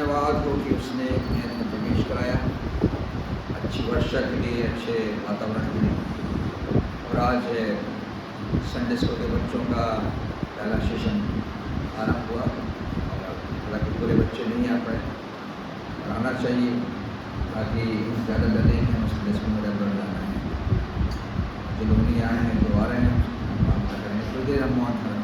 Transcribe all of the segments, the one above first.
धन्यवाद हो कि उसने मेरे में प्रवेश कराया अच्छी वर्षा के लिए, अच्छे वातावरण के लिए। और आज संडे स्कूल के बच्चों का पहला सेशन आरंभ हुआ और हालांकि पूरे बच्चे नहीं आ पाए और आना चाहिए ताकि ज़्यादा डरे हैं हम संडे स्कूल में रेगुलर जाना है। जो लोग नहीं आए हैं जो आ रहे हैं काम कर रहे हैं, थोड़ी देर हम वहाँ खड़ा करें।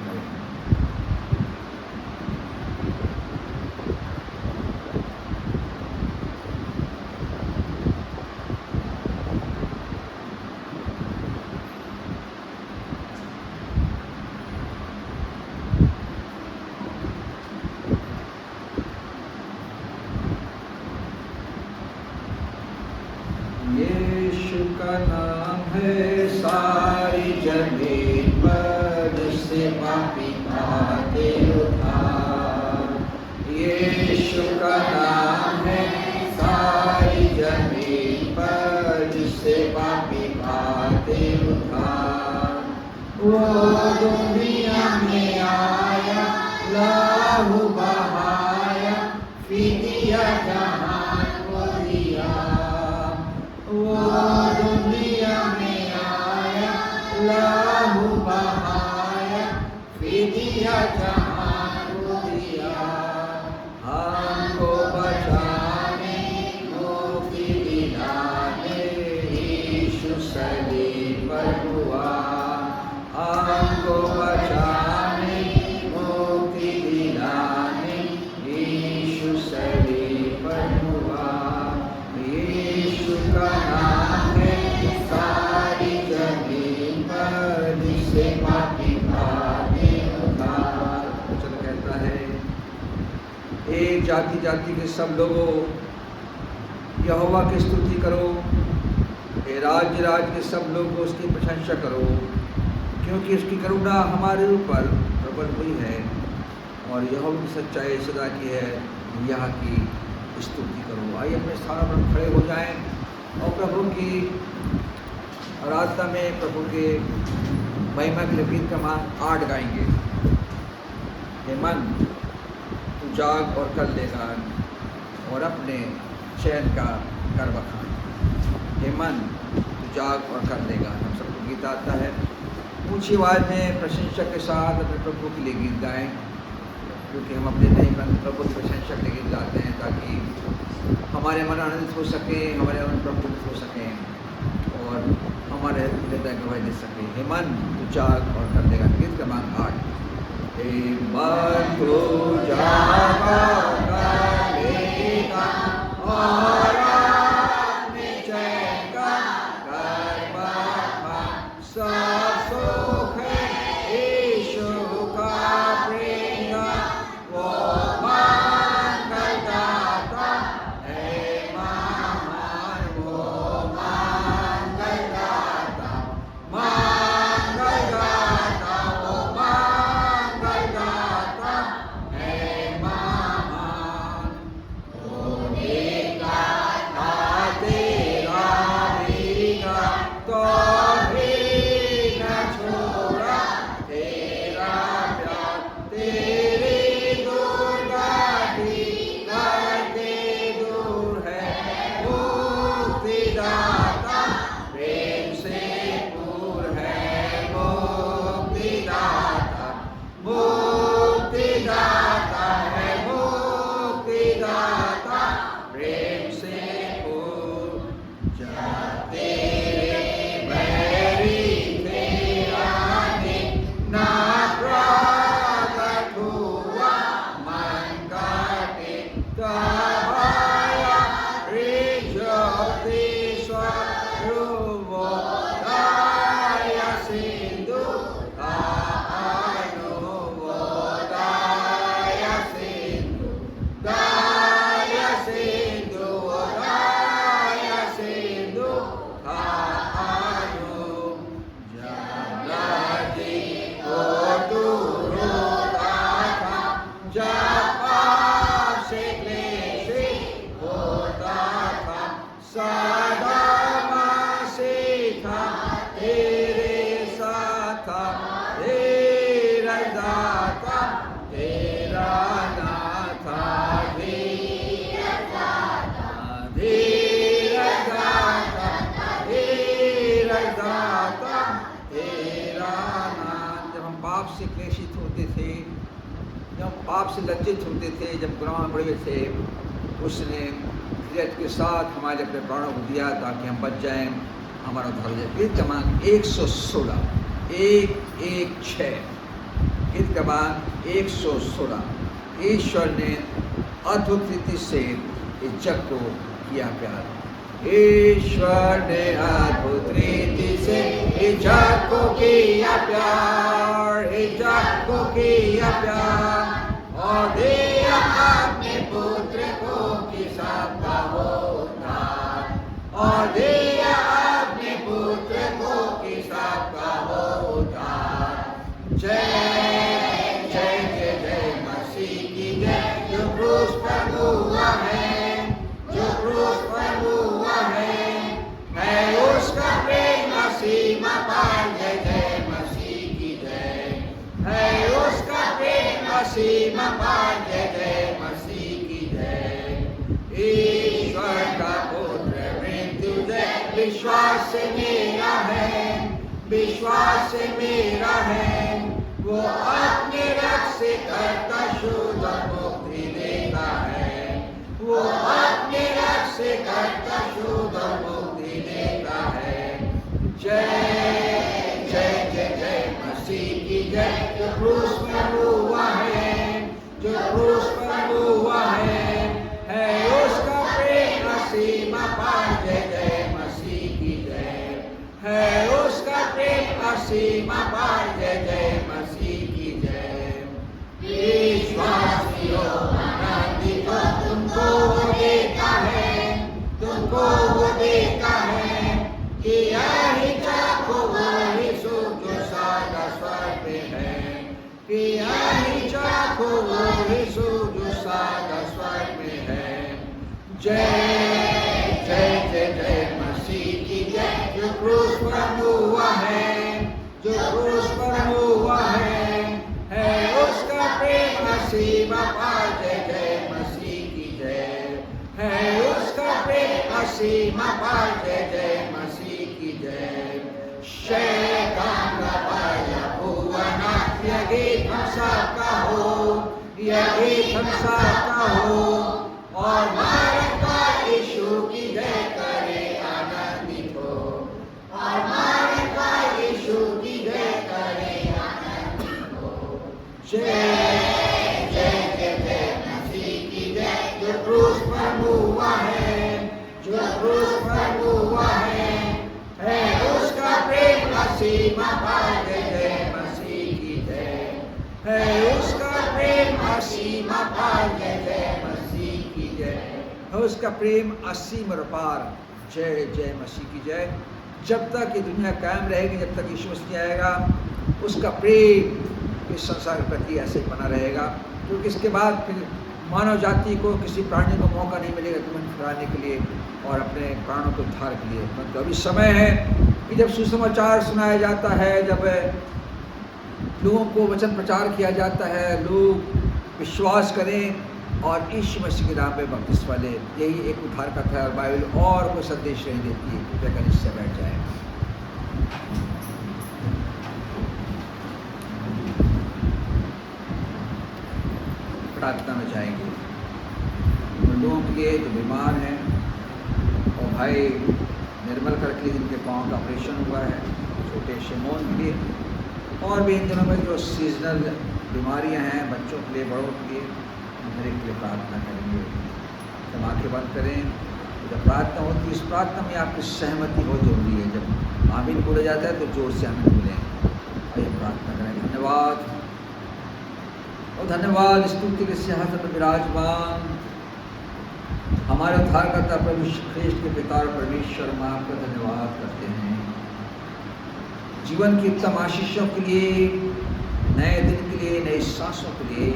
यीशु का नाम है सारी जमीन पर, जिससे पापी पाते उद्धार। यीशु का नाम है सारी जमीन पर, जिससे पापी पाते उद्धार। वो दुनिया में आया, लहू बहाया, फिदिया जहान को दिया। वो दुनिया में आया, लहू बहाया, फिदिया जहान को दिया। हमको बचाने, मुक्ति दिलाने, यीशु सलीब पर हुआ। हमको बचाने, मुक्ति दिलाने, यीशु सलीब पर हुआ। यीशु का नाम है सारी जमीन पर, जिससे पापी पाते उद्धार। वचन कहता है, एक जाति जाति के सब लोगों यहोवा की स्तुति करो, ये राज्य राज्य के सब लोगों उसकी प्रशंसा करो, क्योंकि उसकी करुणा हमारे ऊपर प्रबल हुई है और यहोवा की सच्चाई सदा की है। यह की स्तुति करो। आइए अपने स्थान पर खड़े हो जाएं और प्रभु की आराधना में प्रभु के महिमा के लिए गीत क्रमांक 8 गाएंगे। हे मन तू जाग और कर लेगा और अपने चैन का कर बखान। हे मन तू जाग और कर लेगा। हम सबको गीत आता है, ऊंची आवाज में प्रशंसा के साथ अपने प्रभु के लिए गीत गाएं, क्योंकि हम अपने नहीं प्रभु की प्रशंसा के लिए गीत गाते हैं ताकि हमारे मन आनंदित हो सके, हमारे मन प्रफुल्लित हो सकें और हमारे हृदय गवाही दे सके। हे मन तू जाग और कर देगा। गीत क्रमांक 8। हे मन तू जाग और कर देगा और अपने चैन का कर बखान। सब सुख यीशु का प्रेम, वो मंगल दाता है महान, वो मंगल दाता, मंगल दाता, वो मंगल दाता है महान। पाप से लज्जित होते थे, जब गुनाह में पड़े थे, उसने धीरज के साथ हमारे अपने प्राणों को दिया ताकि हम बच जाएं, हमारा उद्धार हो जाए। कीर्तमान 116 116 कीर्तमान 116। ईश्वर ने अद्भुत रीति से इस जग को किया प्यार। ईश्वर ने अद्भुत रीति से इस जग को किया प्यार, इस जग को किया प्यार, और दिया अपने पुत्र को कि सबका हो उद्धार, और दिया अपने पुत्र को कि सबका हो उद्धार। जय जय जय जय मसीह की जय, जो क्रूस पर हुआ है, जो क्रूस पर हुआ है उसका प्रेम असीमा पार। जय जय मसीह की जय, है उसका प्रेम असीमा पार। जय जय मसीह की जय। ईश्वर का पुत्र मृत्युंजय विश्वास से मेरा है, विश्वास से मेरा है, वो अपने रक्त से करता शुद्ध मुक्ति देता है, वो अपने रक्त से करता शुद्ध मुक्ति देता है। जय जय जय जय मसीह की जय, जो क्रूस पर हुआ है, जो क्रूस पर हुआ है उसका प्रेम असीमा पार। जय जय मसीह की जय, है उसका प्रेम असीमा पार। जय जय मसीह की जय। विश्वासियों आनंदित हो, तुमको वो देता है, तुमको वो देता है, कि यही चाखो वो यीशु जो सादा स्वर्ग पे है, कि यही चाखो वो यीशु जो सादा स्वर्ग में है। जय जय जय जय मसीह की जय, जो क्रूस पर हुआ है, जो क्रूस पर हुआ है उसका प्रेम असीमा पार। जय जय मसीह की जय, है उसका प्रेम असीमा पार। जय जय मसीह की जय। शैतान का पाया हुआ ना, यह गीत हम सबका हो, यह गीत हम सबका हो, और मारक का यीशु की जय करे आनंदित हो, और मारक का यीशु की जय करे आनंदित हो। जय जय जय जय मसीह की जय, जो क्रूस पर हुआ है, जो क्रूस पर हुआ है उसका प्रेम असीमा पार। जय जय मसीह की जय, है उसका प्रेम असीमा पार। जय जय मसीह की जय, है उसका प्रेम असीम और पार। जय जय मसीह की जय। जब तक ये दुनिया कायम रहेगी, जब तक यीशु मसीह आएगा, उसका प्रेम इस संसार के प्रति ऐसे बना रहेगा, क्योंकि इसके बाद फिर मानव जाति को, किसी प्राणी को मौका नहीं मिलेगा तुमन फिराने के लिए और अपने प्राणों को उद्धार के लिए। मतलब अभी समय है कि जब सुसमाचार सुनाया जाता है, जब लोगों को वचन प्रचार किया जाता है, लोग विश्वास करें और यीशु मसीह के नाम में बपतिस्मा लें। यही एक उद्धार का था। बाइबल और कोई संदेश नहीं देती है। कृपया कर इससे बैठ जाए। प्रार्थना में जाएंगे लोगों के लिए जो बीमार हैं, और भाई निर्मल करके जिनके पाँव का ऑपरेशन हुआ है, छोटे शिमोन के लिए, और भी इन दिनों में जो सीजनल बीमारियां हैं, बच्चों के लिए, बड़ों के लिए, मेरे के लिए प्रार्थना करेंगे। जब आंखें बंद करें, जब प्रार्थना होती है, इस प्रार्थना में आपकी सहमति बहुत जरूरी है। जब आमीन बोला जाता है तो जोर से आमीन बोलें। आइए प्रार्थना करें। धन्यवाद और धन्यवाद स्तुति के सिंहासन पर विराजमान हमारे उद्धारकर्ता प्रभु यीशु ख्रीस्त के पिता और परमेश्वर, हम आपका धन्यवाद करते हैं जीवन की उत्तम आशीषों के लिए, नए दिन के लिए, नई सांसों के लिए,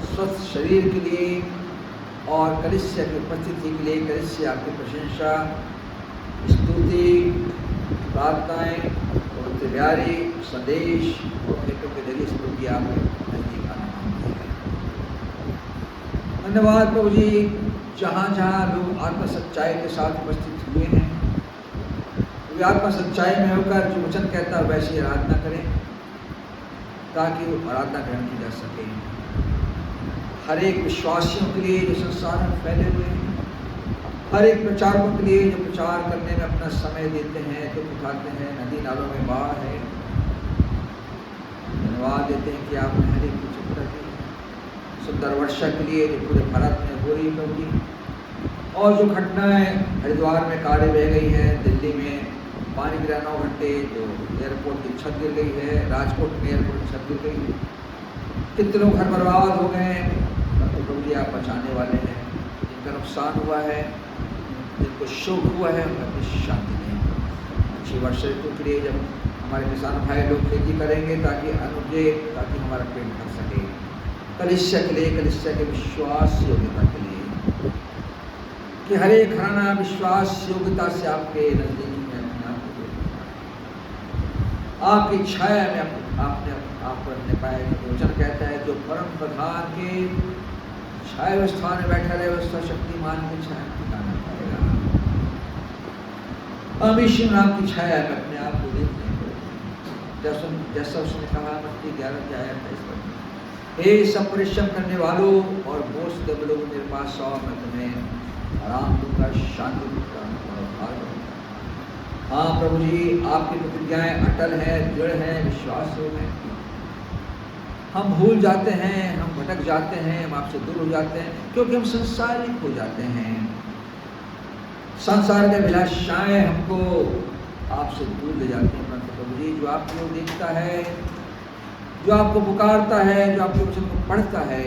स्वस्थ शरीर के लिए और कलीसिया की उपस्थिति के लिए। कलीसिया आपकी प्रशंसा, स्तुति, प्रार्थनाएं और तैयारी, संदेश और भेंटों के जरिए स्तुति आप नजदीक आना मांगते हैं। धन्यवाद प्रभु जी, जहाँ जहाँ लोग आत्मा सच्चाई के साथ उपस्थित हुए हैं, वे आत्मा सच्चाई में होकर जो वचन कहता है वैसे आराधना करें। ताकि वो आराधना ग्रहण की जा सके। हर एक विश्वासियों के लिए जो संसार में फैले हुए हैं, हर एक प्रचारकों के लिए जो प्रचार करने में अपना समय देते हैं, दुख उठाते हैं, नदी नालों में बाढ़ है, धन्यवाद देते हैं कि आपने हर एक की चिंता की। सुंदर वर्षा के लिए जो पूरे भारत में हो रही होगी, और जो घटनाएं हरिद्वार में कारें बह गई हैं, दिल्ली में पानी गिरा 9 घंटे, जो एयरपोर्ट की छत गिर गई है, राजकोट में एयरपोर्ट की छत गिर गई है, कितने लोग घर बर्बाद हो गए हैं, तो प्रभु जी आप बचाने वाले हैं। जिनका नुकसान हुआ है, जिनको शोक हुआ है, उनका अपनी शांति दें। अच्छी वर्षा ऋतु के लिए जब हमारे किसान भाई लोग खेती करेंगे ताकि अनुजे, ताकि हमारा पेट भर सके। कलिसिया के लिए, कलिसिया के विश्वास योग्यता के लिए, कि हर एक घराना विश्वास योग्यता से आपके नजदीक में अपने आप को आपकी छाया में आपने आप रखने पाए। वचन कहता है जो परम प्रधान के छाया स्थान में बैठा रहे उसका शक्तिमान की छाया ठिकाना पाएगा। हम यीशु नाम की छाया में अपने आप को देखते हैं, जैसा उसने कहा मत्ती 11:23 हे सब परिश्रम करने वालों और बोझ से लोगों मेरे पास आओ, मैं तुम्हें आराम दूंगा, शांति दूंगा और उद्धार दूंगा। हाँ प्रभु जी, आपकी प्रतिज्ञाएं अटल हैं, दृढ़ हैं, विश्वास हैं। हम भूल जाते हैं, हम भटक जाते हैं, हम आपसे दूर हो जाते हैं, क्योंकि हम संसारिक हो जाते हैं। संसार के अभिलाषाएं हमको आपसे दूर ले जाते हैं। परंतु प्रभु जी, जो आपको देखता है, जो आपको पुकारता है, जो आपके वचन को पढ़ता है,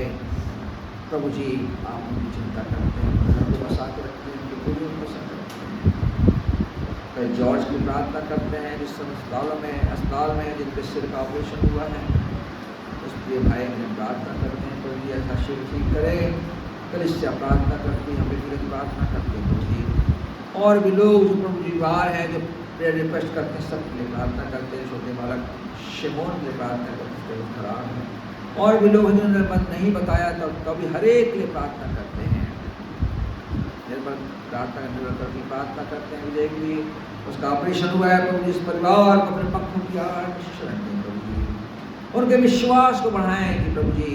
प्रभु जी आप उनकी चिंता करते हैं, उनको बसा के रखते हैं, उनके पूरे पसंद करते हैं। कई जॉर्ज की प्रार्थना करते हैं जिस समय अस्पताल में जिनके सिर का ऑपरेशन हुआ है, उसके भाई में प्रार्थना करते हैं प्रभु जी ऐसा शिव ठीक करे। कलिसिया प्रार्थना करती है, हम व्यक्तिगत प्रार्थना करते हैं प्रभु जी। और भी लोग जो प्रभु जी बाहर हैं, जो प्रेयर रिक्वेस्ट करते हैं, सबके लिए प्रार्थना करते हैं। छोटे बालक शिमोन के लिए प्रार्थना करते हैं, खराब है। और भी लोग जिन्होंने मन नहीं बताया तो भी हर एक के लिए प्रार्थना करते हैं। निर्बल प्रार्थना करते हैं विजय के लिए, उसका ऑपरेशन हुआ है प्रभु जी, इस परिवार को अपने पक्षों की शरण दें प्रभु जी। उनके विश्वास को बढ़ाएं कि प्रभु जी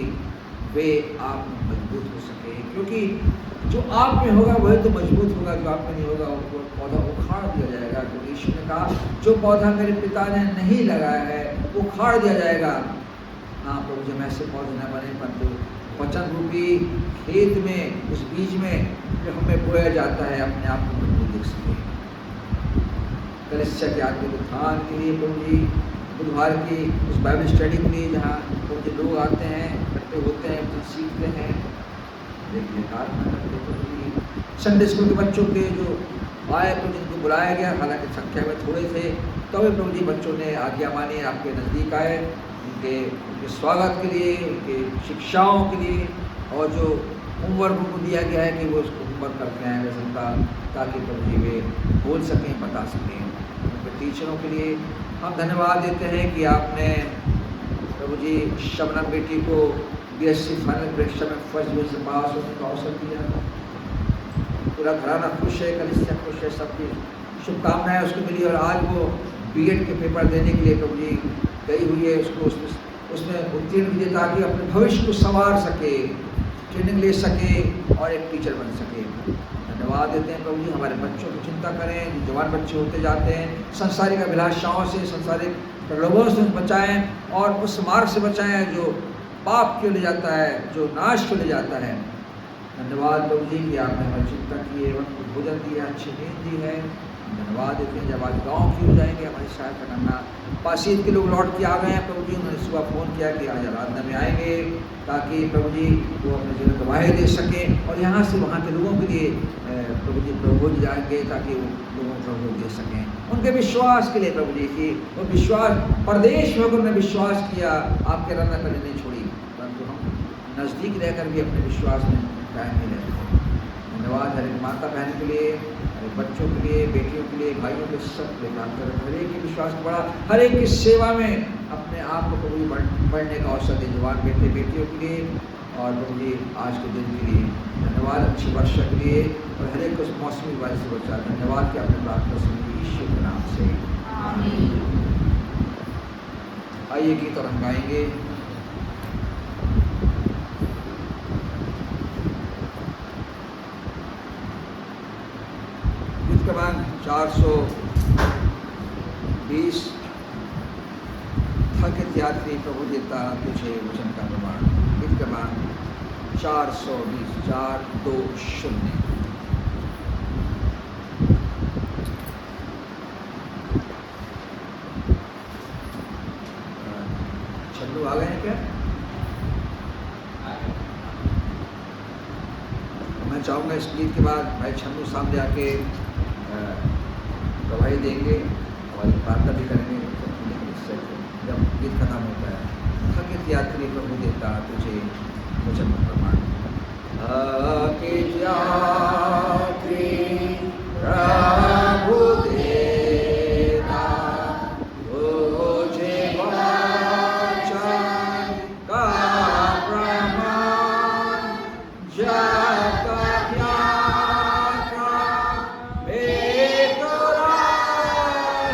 वे आप मजबूत हो सके, क्योंकि जो आप में होगा वही तो मजबूत होगा, जो आप में नहीं होगा वो पौधा उखाड़ दिया जाएगा। क्योंकि यीशु ने कहा जो पौधा मेरे पिता ने नहीं लगाया है वो उखाड़ दिया जाएगा। हाँ प्रभु जी, ऐसे पौधे न बने, परंतु वचन रूपी खेत में उस बीज में जो हमें बोया जाता है अपने आप को मजबूत देख सके। कलिसिया के आत्मिक उत्थान के लिए प्रभु जी, बुधवार की उस बाइबल स्टडी के लिए जहाँ प्रभु जी लोग आते हैं, इकट्ठे होते हैं, कुछ सीखते हैं, देखिए प्रार्थना करते प्रभु जी। संडे स्कूल के बच्चों के जो आए प्रभु जिनको बुलाया गया, हालांकि संख्या में थोड़े थे, तो भी प्रभु जी बच्चों ने आज्ञा मानी, आपके नज़दीक आए, उनके स्वागत के लिए, उनके शिक्षाओं के लिए, और जो होमवर्क उनको दिया गया है कि वो उसको होमवर्क करके आए वैसा, ताकि प्रभु जी वे बोल सकें, बता सकें। उनके टीचरों के लिए हम धन्यवाद देते हैं कि आपने प्रभु जी शबनम बेटी को BSc फाइनल परीक्षा में फर्स्ट डिवीजन से पास होने का अवसर दिया। पूरा घराना खुश है, कलिसिया खुश है, सबकी शुभकामनाएं उसको मिली। और आज वो B.Ed के पेपर देने के लिए प्रभु जी गई हुई है, उसको उसमें उत्तीर्ण कीजिए ताकि अपने भविष्य को संवार सके, ट्रेनिंग ले सके और एक टीचर बन सके। धन्यवाद देते हैं प्रभु जी, हमारे बच्चों की चिंता करें, जो जवान बच्चे होते जाते हैं, संसारिक अभिलाषाओं से, संसारिक प्रलोभों से बचाएं और उस मार्ग से बचाएं जो पाप क्यों ले जाता है, जो नाश क्यों ले जाता है। धन्यवाद प्रभु जी कि आपने हमारी चिंता की है, वक्त भोजन दिया, अच्छी नींद दी है। धन्यवाद देते हैं जब आज गाँव की हो जाएंगे हमारी सहायता करना। पासीत के लोग लौट के आ गए हैं प्रभु जी, उन्होंने सुबह फ़ोन किया कि आज आराधना में आएंगे ताकि प्रभु जी वो अपने जीवन गवाही दे सकें, और यहाँ से वहाँ के लोगों के लिए प्रभु जी प्रभु जी जाएंगे ताकि वो लोगों को प्रभु दे सकें। उनके विश्वास के लिए प्रभु जी की वो विश्वास, परदेश में उन्होंने विश्वास किया, आपके रंग कभी नहीं छोड़ी, परंतु हम नज़दीक रहकर भी अपने विश्वास में कायम नहीं रहते। धन्यवाद हर एक माता बहन के लिए, बच्चों के लिए, बेटियों के लिए, भाइयों के सब के काम कर, हर एक की विश्वास बढ़ा, हर एक की सेवा में अपने आप को प्रभु बढ़ने का अवसर दे, जवान बेटे बेटियों के लिए और प्रभु जी आज के दिन के लिए। धन्यवाद अच्छी वर्षा के लिए, और हर एक को मौसमी बारिश से बचा। धन्यवाद कि आपने प्रार्थना सुनी, यीशु के नाम से आमीन। आइए गीत और हम गाएंगे। गीत क्रमांक 420। थकित यात्री प्रभु देता तुझे वचन का प्रमाण। गीत क्रमांक 420 420। छल्लू आ गए हैं क्या? मैं चाहूँगा इस गीत के बाद भाई छल्लू सामने आके गवाही देंगे और प्रार्थना भी करेंगे। जब गीत खत्म होता है, थकित यात्री प्रभु देता तुझे वचन का प्रमाण। थकित यात्री प्रभु देता तुझे वचन का प्रमाण। जब तक यात्रा बेतुरा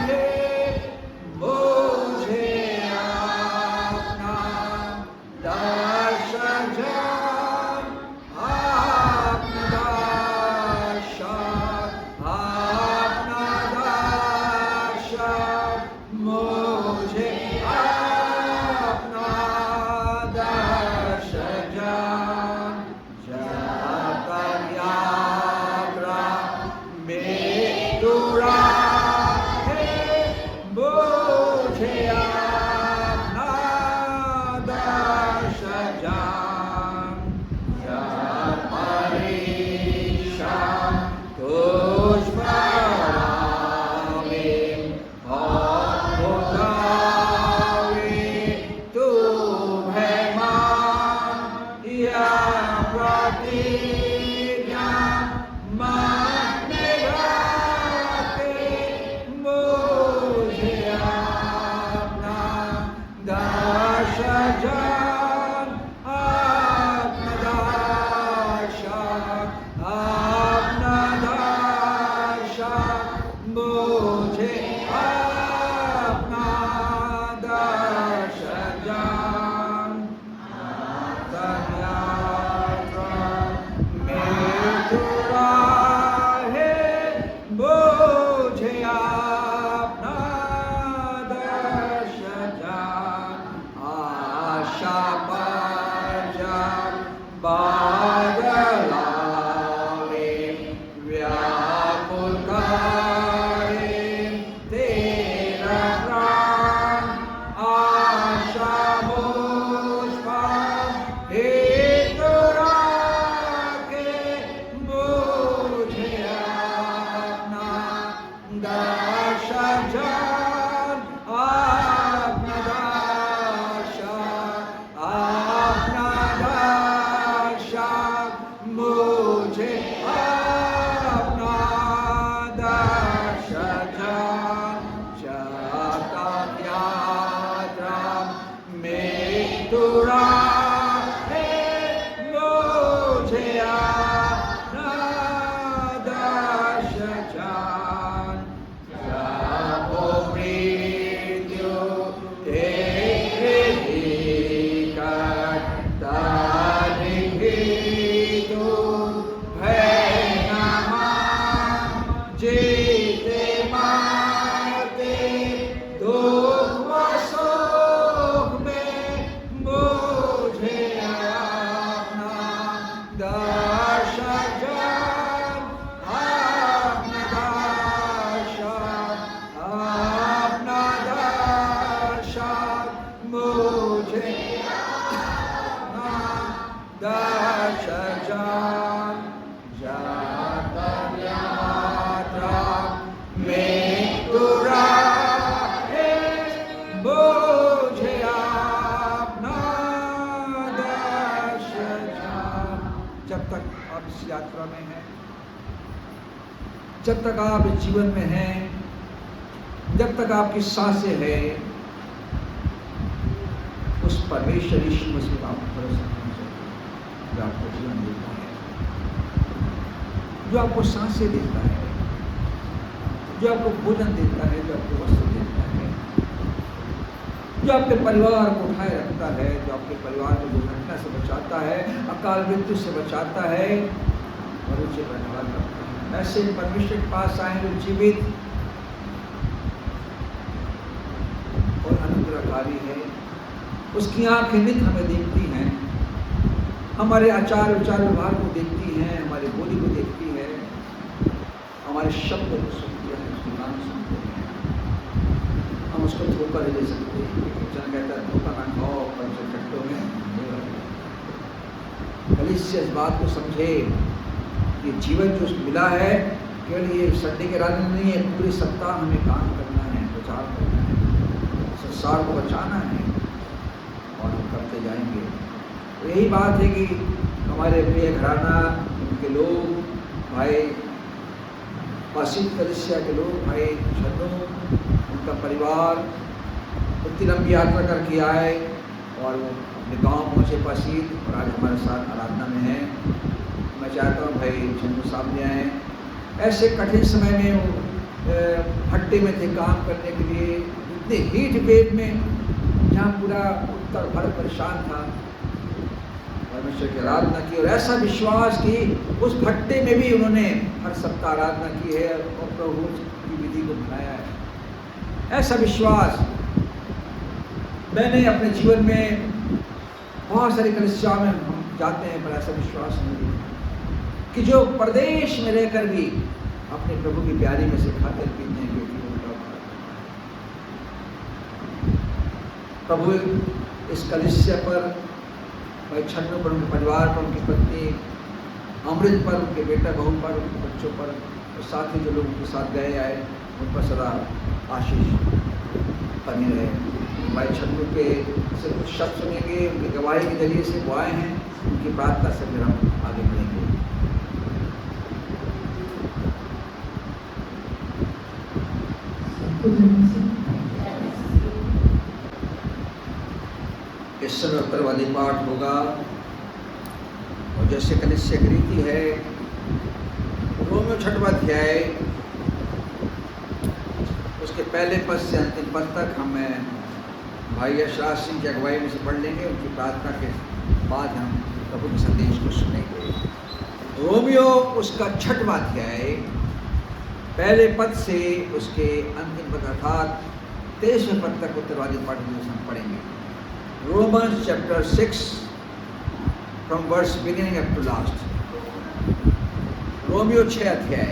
है, मुझे अपना दर्शन जान, अपना दर्शन, अपना दर्शन, मुझे अपना दर्शन जान। जब तक यात्रा बेतुरा है, मुझे अपना दर्शन जान। जब परीक्षा तुझ पर आवे और उठावे, तुम्हें मान या प्रतिज्ञा मन में रखे, मुझे अपना दर्शन जान, अपना दर्शन, अपना दर्शन, मुझे अपना दर्शन जान। यात्रा बेतुरा है, मुझे अपना दर्शन जान। आशा पर जब बादल आवे, व्याकुल करे तेरा प्राण। आशा मुझ पर बेतुरा के, मुझे अपना दर्शन जान, अपना दर्शन, अपना दर्शन, मुझे अपना दर्शन जान। जब तक यात्रा बेतुरा है, मुझे अपना दर्शन जान। जब वो मृत्यु तेरे निकट तू भय न मान, जीते मारते दुख व सुख में, मुझे अपना दर्शन जान, अपना दर्शन, अपना दर्शन, मुझे अपना दर्शन जान। जब तक यात्रा बेतुरा है, मुझे अपना दर्शन जान। जब तक आप इस यात्रा में हैं, जब तक आप इस जीवन में हैं, जब तक आपकी सांसें हैं, उस परमेश्वर यीशु मसीह का आप भरोसा करना चाहिए, जो आपको जीवन देता है, जो आपको सांसें देता है, जो आपको भोजन देता है, जो आपको वस्त्र देता है, जो आपके परिवार को उठाए रखता है, जो आपके परिवार को दुर्घटना से बचाता है, अकाल मृत्यु से बचाता है और उसे धन्यवाद करता है। ऐसे परमेश्वर के पास आए जो जीवित और अनुग्रहकारी है। उसकी आंखें नित हमें देखती हैं, हमारे आचार विचार व्यवहार को देखती हैं, हमारी बोली को देखती है, हमारे शब्द को सुनती है, उसकी बात सुनते हैं। हम उसको धोखा नहीं दे सकते। जन कहता है धोखा ना खाओ पर चट्टों में नहीं रखो। कलीसिया इस बात को समझे कि जीवन जो मिला है केवल ये संडे के रात में नहीं है, पूरे सप्ताह हमें काम करना है, प्रचार करना है, संसार को बचाना है और हम करते जाएंगे। तो यही बात है कि हमारे प्रिय घराना, उनके लोग, भाई पासीत कलीसिया के लोग, भाई छन्नू, उनका परिवार इतनी लंबी यात्रा करके आए और वो अपने गाँव पहुँचे पासीत और आज हमारे साथ आराधना में हैं। मैं चाहता हूँ भाई छन्नू सामने आए। ऐसे कठिन समय में वो भट्टे में थे काम करने के लिए, इतने हीट वेव में जहाँ पूरा उत्तर भारत परेशान था, परमेश्वर की आराधना की और ऐसा विश्वास कि उस भट्टे में भी उन्होंने हर सप्ताह आराधना की है और प्रभु की विधि को बनाया है। ऐसा विश्वास मैंने अपने जीवन में बहुत सारी कलीसिया में हम जाते हैं, पर ऐसा विश्वास नहीं कि जो प्रदेश में रहकर भी अपने प्रभु की प्यारी में से खाते पीते हैं, क्योंकि प्रभु इस कलीसिया पर, भाई छन्नू पर, उनके परिवार पर, उनकी पत्नी अमृत पर, उनके बेटा बहू पर, उनके बच्चों पर और साथ ही जो लोग उनके साथ गए आए उन पर सदा आशीष बने रहे। भाई छन्नू के से कुछ शब्द सुनेंगे, उनकी गवाही के जरिए से वो आए हैं, उनकी प्रार्थना से फिर हम आगे बढ़ेंगे। इस समय उत्तरवादी पाठ होगा और जैसे कलीसिया की रीति है, रोमियो 6वां अध्याय उसके पहले पद से अंतिम पद तक हम भाई यशराज सिंह की अगुवाई में से पढ़ लेंगे। उनकी प्रार्थना के बाद हम प्रभु के संदेश को सुनेंगे। रोमियो उसका 6वां अध्याय पहले पद से उसके अंतिम पद अर्थात 23वें पद तक उत्तरवादी पाठ में हम पढ़ेंगे। Romans chapter 6 from verse beginning up to last. Romeo 6 अध्याय।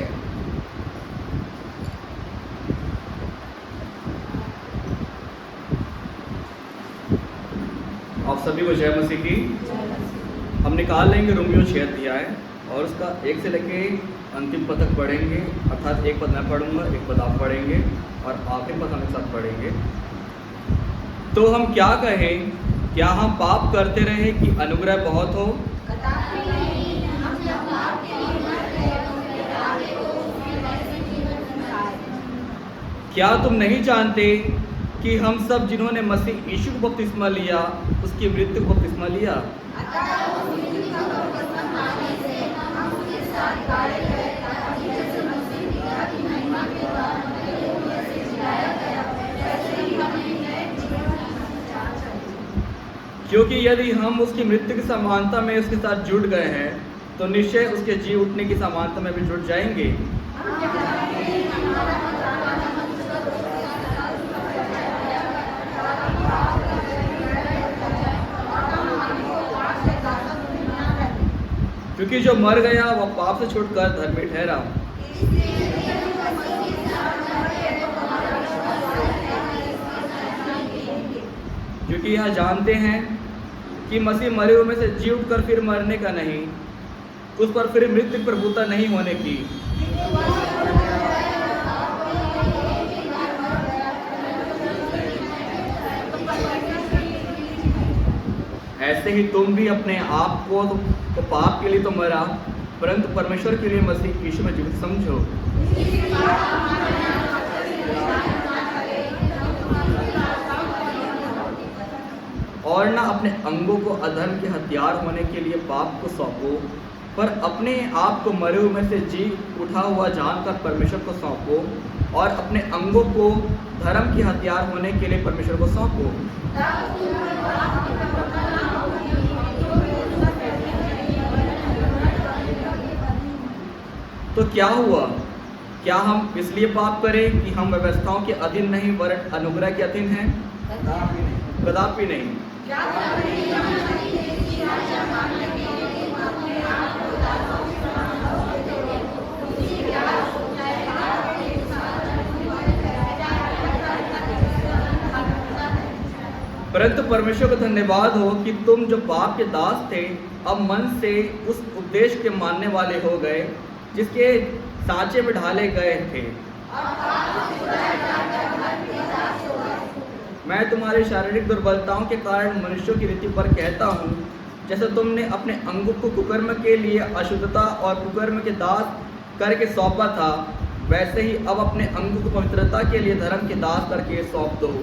आप सभी को जय मसीह की। हम निकाल लेंगे रोमियो 6 अध्याय और उसका 1 से लेके अंतिम पद तक पढ़ेंगे, अर्थात एक पद मैं पढ़ूंगा, एक पद आप पढ़ेंगे और आखिरी पद हम एक साथ पढ़ेंगे। तो हम क्या कहें, क्या हम पाप करते रहे कि अनुग्रह बहुत हो? क्या तुम नहीं जानते कि हम सब जिन्होंने मसीह यीशु को बपतिस्मा लिया उसकी मृत्यु को बपतिस्मा लिया? क्योंकि यदि हम उसकी मृत्यु की समानता में उसके साथ जुड़ गए हैं तो निश्चय उसके जी उठने की समानता में भी जुड़ जाएंगे। क्योंकि जो मर गया वह पाप से छूटकर धर्मी ठहरा। क्योंकि यह जानते हैं कि मसीह मरे हुए में से जी उठकर फिर मरने का नहीं, उस पर फिर मृत्यु प्रभुता नहीं होने की। ऐसे ही तुम भी अपने आप को तो पाप के लिए तो मरा, परंतु परमेश्वर के लिए मसीह यीशु में जीवित समझो। और न अपने अंगों को अधर्म के हथियार होने के लिए पाप को सौंपो, पर अपने आप को मरे हुए में से जी उठा हुआ जानकर परमेश्वर को सौंपो और अपने अंगों को धर्म के हथियार होने के लिए परमेश्वर को सौंपो। तो क्या हुआ? क्या हम इसलिए पाप करें कि हम व्यवस्थाओं के अधीन नहीं वरन अनुग्रह के अधीन हैं? कदापि नहीं। परंतु परमेश्वर को धन्यवाद हो कि तुम जो पाप के दास थे अब मन से उस उपदेश के मानने वाले हो गए जिसके सांचे में ढाले गए थे। मैं तुम्हारी शारीरिक दुर्बलताओं के कारण मनुष्यों की रीति पर कहता हूँ, जैसे तुमने अपने अंगों को कुकर्म के लिए अशुद्धता और कुकर्म के दास करके सौंपा था, वैसे ही अब अपने अंगों को पवित्रता के लिए धर्म के दास करके सौंप दो।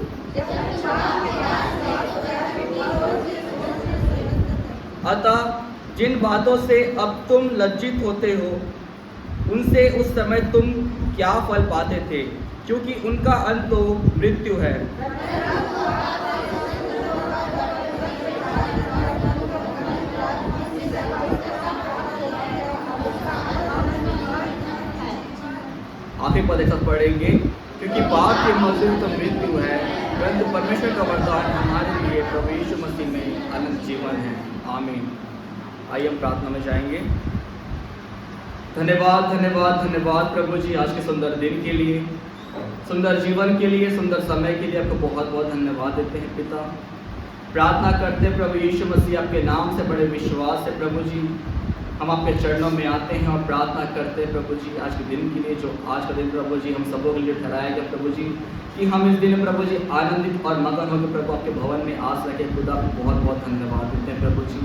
अतः जिन बातों से अब तुम लज्जित होते हो उनसे उस समय तुम क्या फल पाते थे, क्योंकि उनका अंत तो मृत्यु है। आखिरी पद एक साथ पढ़ेंगे, क्योंकि पाप की मजदूरी तो मृत्यु है, परंतु परमेश्वर का वरदान हमारे लिए प्रभु यीशु मसीह में अनंत जीवन है। आमीन। आइए हम प्रार्थना में जाएंगे। धन्यवाद धन्यवाद धन्यवाद प्रभु जी, आज के सुंदर दिन के लिए, सुंदर जीवन के लिए, सुंदर समय के लिए आपको बहुत बहुत धन्यवाद देते हैं पिता। प्रार्थना करते हैं प्रभु यीशु मसीह आपके नाम से बड़े विश्वास से प्रभु जी हम आपके चरणों में आते हैं और प्रार्थना करते हैं प्रभु जी आज के दिन के लिए, जो आज का दिन प्रभु जी हम सबों के लिए ठहराया गया प्रभु जी, कि हम इस दिन प्रभु जी आनंदित और मगन होकर प्रभु आपके भवन में आस रखे। खुदा आपको बहुत बहुत धन्यवाद देते हैं प्रभु जी।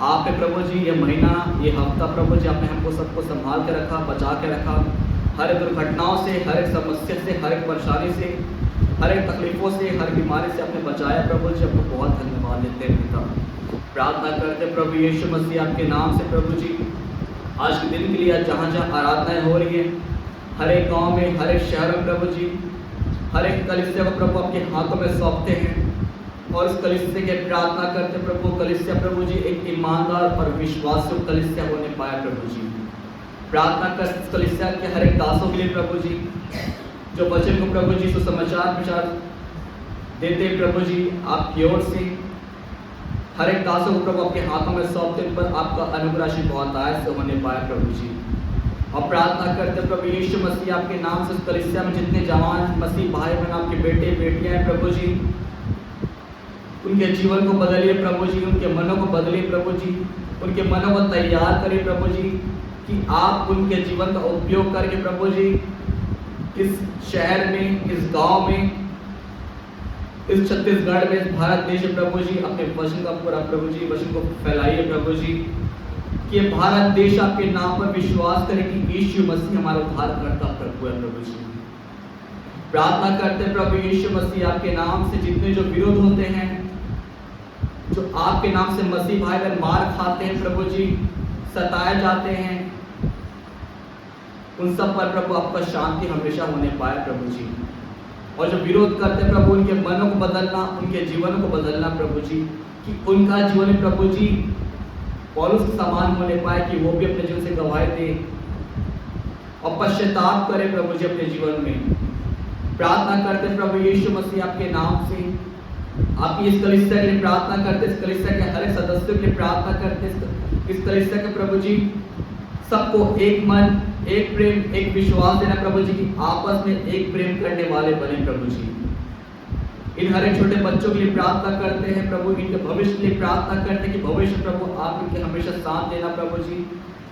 आपने प्रभु जी ये महीना, ये हफ्ता प्रभु जी आपने हमको सबको संभाल के रखा, बचा के रखा, हर एक दुर्घटनाओं से, हर एक समस्या से, हर एक परेशानी से, हर एक तकलीफों से, हर बीमारी से आपने बचाया प्रभु जी, आपको बहुत धन्यवाद देते हैं पिता। प्रार्थना करते प्रभु यीशु मसीह आपके नाम से प्रभु जी आज के दिन के लिए जहाँ जहाँ आराधनाएं हो रही है, हर एक गाँव में, हर एक शहर में प्रभु जी, हर एक कलीसिया को प्रभु आपके हाथों में सौंपते हैं और उस कलीसिया के प्रार्थना करते प्रभु, कलीसिया प्रभु जी एक ईमानदार और विश्वासयोग्य कलीसिया होने पाया प्रभु जी। प्रार्थना कर कलीसिया के हर एक दासों के लिए प्रभु जी, जो वचन को प्रभु जी सुसमाचार प्रचार देते प्रभु जी आपकी ओर से, हर एक दासों को प्रभु आपके हाथों में सौंपते पर आपका अनुग्रह बहुत आयत से होने पाया प्रभु जी। और प्रार्थना करते प्रभु यीशु मसीह आपके नाम से उस कलीसिया में जितने जवान मसीह भाई बहन आपके बेटे बेटियां हैं प्रभु जी, उनके जीवन को बदलिए प्रभु जी, उनके मनों को बदलिए प्रभु जी, उनके मनों को तैयार करिए प्रभु जी, कि आप उनके जीवन का उपयोग करके प्रभु जी इस शहर में, इस गांव में, इस छत्तीसगढ़ में, इस भारत देश में प्रभु जी अपने वचन का पूरा प्रभु जी वचन को फैलाइए प्रभु जी, कि भारत देश आपके नाम पर विश्वास करे कि यीशु मसीह हमारा उद्धारकर्ता प्रभु है प्रभु जी। प्रार्थना करते प्रभु यीशु मसीह आपके नाम से जितने जो विरोध होते हैं, जो आपके नाम से मसीह भाई बहन मार खाते हैं प्रभु जी, सताए जाते हैं, उन सब पर प्रभु आपका शांति हमेशा होने पाए प्रभु जी। और जो विरोध करते प्रभु उनके मनों को बदलना, उनके जीवन को बदलना प्रभु जी, कि उनका जीवन प्रभु जी पौलुस के समान होने पाए, कि वो भी अपने जीवन से गवाही दे और पश्चाताप करे प्रभु जी अपने जीवन में। प्रार्थना करते प्रभु यीशु मसीह आपके नाम से, आप इस कलीसिया के लिए प्रार्थना करते, इस कलीसिया के हर एक सदस्यों के लिए प्रार्थना करते, इस कलीसिया के प्रभु जी सबको एक मन, एक प्रेम, एक विश्वास देना प्रभु जी, कि आपस में एक प्रेम करने वाले बने प्रभु जी। इन हर एक छोटे बच्चों के लिए प्रार्थना करते हैं प्रभु, इनके भविष्य के लिए प्रार्थना करते हैं कि भविष्य प्रभु आप इनके हमेशा साथ देना प्रभु जी।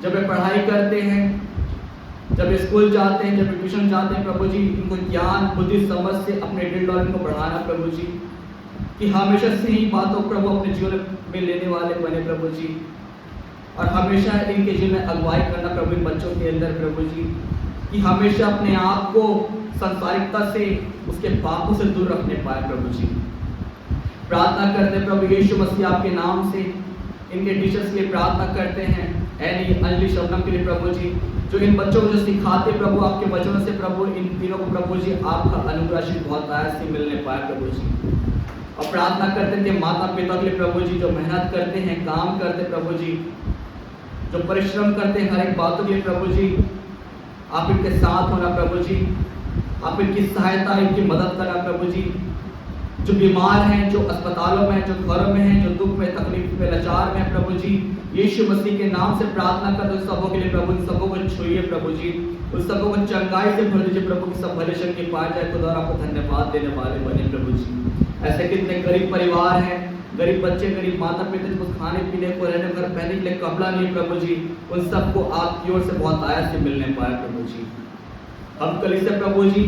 जब वे पढ़ाई करते हैं, जब स्कूल जाते हैं, जब ट्यूशन जाते हैं प्रभु जी, इनको ज्ञान बुद्धि समझ से अपने दिल और इनको बढ़ाना प्रभु जी, कि हमेशा सही बातों प्रभु अपने जीवन में लेने वाले बने प्रभु जी। और हमेशा इनके जीवन में अगुवाई करना प्रभु इन बच्चों के अंदर प्रभु जी, कि हमेशा अपने आप को संसारिकता से, उसके पापों से दूर रखने पाए प्रभु जी। प्रार्थना करते प्रभु यीशु मसीह आपके नाम से, इनके टीचर्स के लिए प्रार्थना करते हैं एनी, अंजलि, शबनम के लिए प्रभु जी, जो इन बच्चों को जो सिखाते प्रभु आपके वचनों से प्रभु, इन तीनों को प्रभु जी आपका अनुग्रह आशीष बहुत आया से मिलने पाए प्रभु जी। और प्रार्थना करते थे माता पिता के लिए प्रभु जी, जो मेहनत करते हैं, काम करते प्रभु जी, जो परिश्रम करते हैं हर एक बातों के लिए प्रभु जी, आप इनके साथ होना प्रभु जी, आप इनकी सहायता, इनकी मदद करना प्रभु जी। जो बीमार हैं, जो अस्पतालों में, जो घरों में हैं, जो दुख में, तकलीफ में, लाचार में प्रभु जी, यीशु मसीह के नाम से प्रार्थना कर उन सबों के लिए प्रभु, उन सबों को छुइए प्रभु जी, उन सबों को चंगाई से भर दीजिए प्रभु की सब भले शक्ति पाए जाए। खुदा आपको धन्यवाद देने वाले बने प्रभु जी। ऐसे कितने गरीब परिवार हैं, गरीब बच्चे, गरीब माता पिता, जिनको खाने पीने को, रहने घर पहनने के लिए कपड़ा नहीं प्रभु जी, उन सबको आपकी ओर से बहुत आया से मिलने पाए प्रभु जी। हम कलीसिया प्रभु जी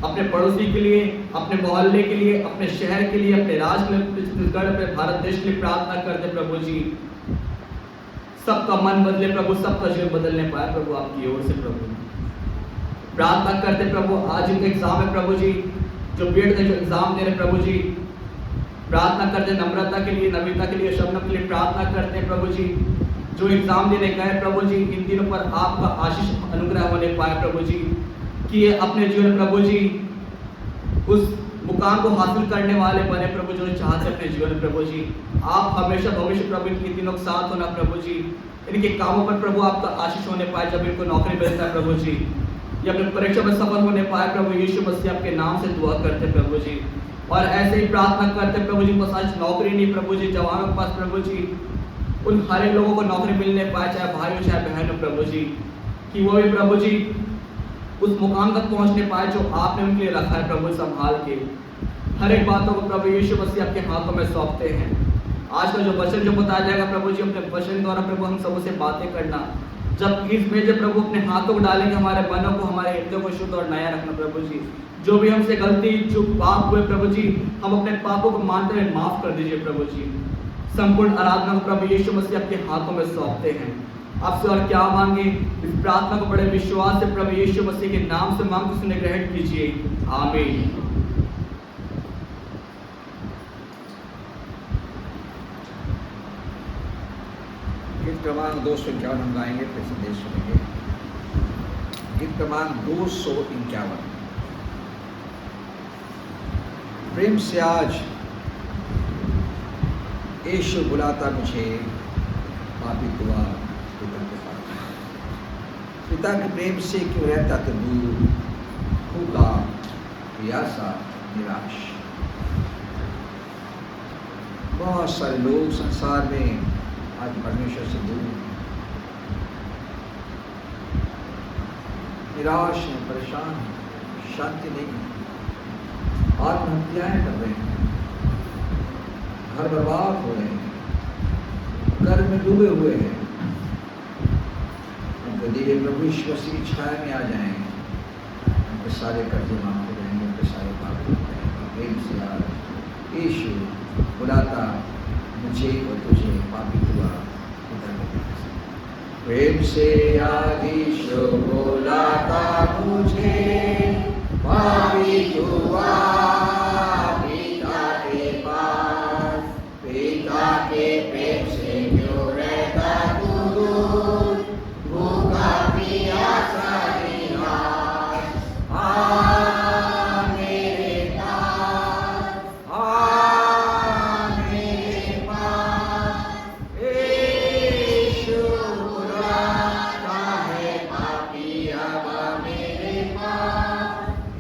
अपने पड़ोसी के लिए, अपने मोहल्ले के लिए, अपने शहर के लिए, अपने राज्य के लिए, छत्तीसगढ़, अपने भारत देश के लिए प्रार्थना करते प्रभु जी। सबका मन बदले प्रभु, सबका जीवन बदलने पाए प्रभु आपकी ओर से प्रभु। प्रार्थना करते प्रभु, आज इनका एग्जाम है प्रभु जी, जो बीएड का जो एग्जाम दे रहे प्रभु जी, प्रार्थना करते नम्रता के लिए, नवीता के लिए, शबनम के लिए प्रार्थना करते हैं प्रभु जी। जो एग्जाम देने गए प्रभु जी, इन दिनों पर आपका आशीष अनुग्रह होने पाए प्रभु जी, कि ये अपने जीवन प्रभु जी उस मुकाम को हासिल करने वाले बने प्रभु, जो चाहते अपने जीवन प्रभु जी। आप हमेशा भविष्य प्रभु इनके दिनों के साथ होना प्रभु जी, इनके कामों पर प्रभु आपका आशीष होने पाए, जब इनको नौकरी मिलता है प्रभु जी, या अपनी परीक्षा में सफल होने पाए प्रभु यीशु मसीह आपके नाम से दुआ करते प्रभु जी। और ऐसे ही प्रार्थना करते प्रभु जी, बस आज नौकरी नहीं प्रभु जी, जवानों के पास प्रभु जी, उन हर एक लोगों को नौकरी मिलने पाए, चाहे भाई हो चाहे बहन हो प्रभु जी, कि वो भी प्रभु जी उस मुकाम तक पहुंचने पाए जो आपने उनके लिए रखा है प्रभु। संभाल के हर एक बातों को प्रभु यीशु मसीह आपके हाथों में सौंपते हैं। आज का जो वचन जो बताया जाएगा प्रभु जी, अपने वचन द्वारा प्रभु हम सबसे बातें करना, जब इस में जब प्रभु अपने हाथों को डालेंगे, हमारे मनों को, हमारे हृदय को शुद्ध और नया रखना प्रभु जी। जो भी हमसे गलती चूक पाप हुए प्रभु जी, हम अपने पापों को मानते हुए माफ कर दीजिए प्रभु जी। संपूर्ण आराधना को प्रभु यीशु मसीह आपके हाथों में सौंपते हैं। आपसे और क्या मांगे, इस प्रार्थना को बड़े विश्वास से प्रभु यीशु मसीह के नाम से मांग उसने ग्रहण कीजिए, आमीन। गीत क्रमांक 251 हम गाएंगे, फिर संदेश सुनेंगे। गीत क्रमांक 251। प्रेम से आज यीशु बुलाता मुझे, पापी दुआ पिता के प्रेम से क्यों रहता तो दूर, भूखा प्यासा निराश। बहुत सारे लोग संसार में आज परमेश्वर से दूर, निराश हैं, परेशान हैं, शांति नहीं, आत्महत्याएं कर रहे हैं, घर बर्बाद हो रहे हैं, कर्म में डूबे हुए हैं। यदि प्रभु यीशु मसीह की छाया में आ जाएंगे, उनके सारे कर्जे माफ हो जाएंगे, उनके सारे पाप हो जाएंगे। प्रेम से आज यीशु बुलाता मुझे और तुझे, पापी दुआ पिता के पास। प्रेम से आज यीशु बुलाता मुझे, पापी दुआ पिता के पास। पिता के प्रेम से क्यों रहता तू दूर, भूखा प्यासा निराश। मेरे पास, मेरे पास यीशु बुलाता है, पापी अब मेरे पास।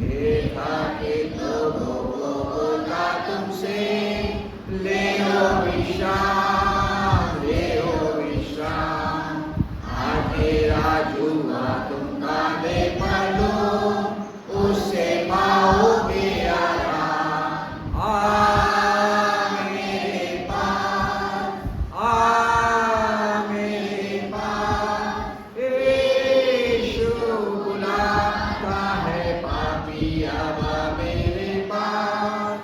ये था कि लोगों को बोला तुमसे, ले लो विश्राम, ले लो विश्राम। राजू तुम कांधे पर लो, उससे पाओगे आराम। मेरे पास, मेरे पास यीशु बुलाता है, पापी अब मेरे पास।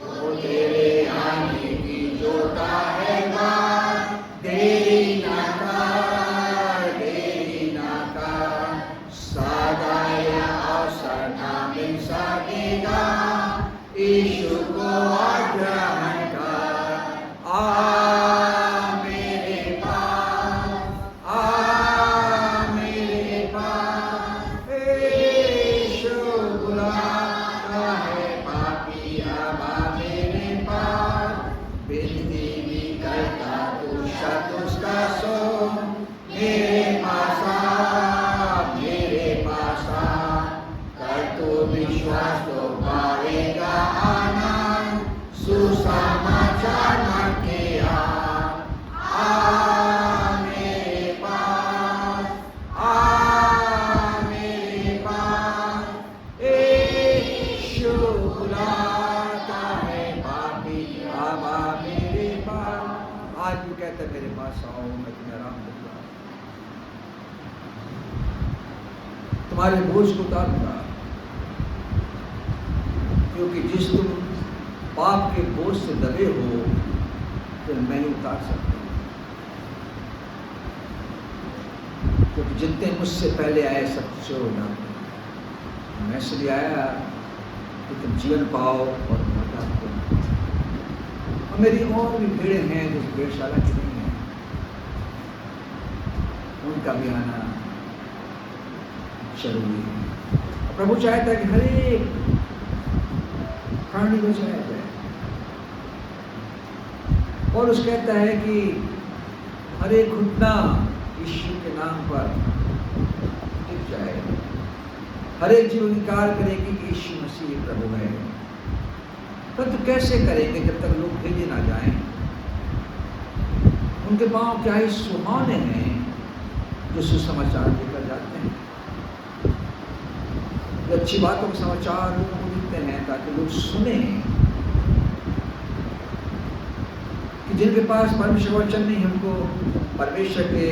वो तेरे आने की जोता है बात, देरी ना कर, देरी ना कर। तुम्हारे बोझ को उतारूंगा, क्योंकि जिस तुम पाप के बोझ से दबे हो तो मैं ही उतार सकता हूं। क्योंकि जितने मुझसे पहले आए सब कुछ हो जाते, मैं इसलिए आया कि तुम जीवन पाओ और मजा करो। और मेरी और भी भीड़ें हैं जो भेड़शाला की नहीं है, उनका भी आना जरूरी है। प्रभु चाहता है कि हर एक प्राणी बचाया जाए। और उस कहता है कि हर एक घुटना यीशु के नाम पर टिक जाए, हर एक जीव अंगीकार करेगी कि यीशु मसीह प्रभु है। परंतु कैसे करेंगे जब तक लोग भेजे ना जाएं? उनके पांव क्या ही सुहावने हैं जो सुसमाचार लेकर जाते हैं, जो अच्छी बातों के समाचार लोगों को देते हैं ताकि लोग सुने कि जिनके पास परमेश्वर वचन नहीं, हमको परमेश्वर के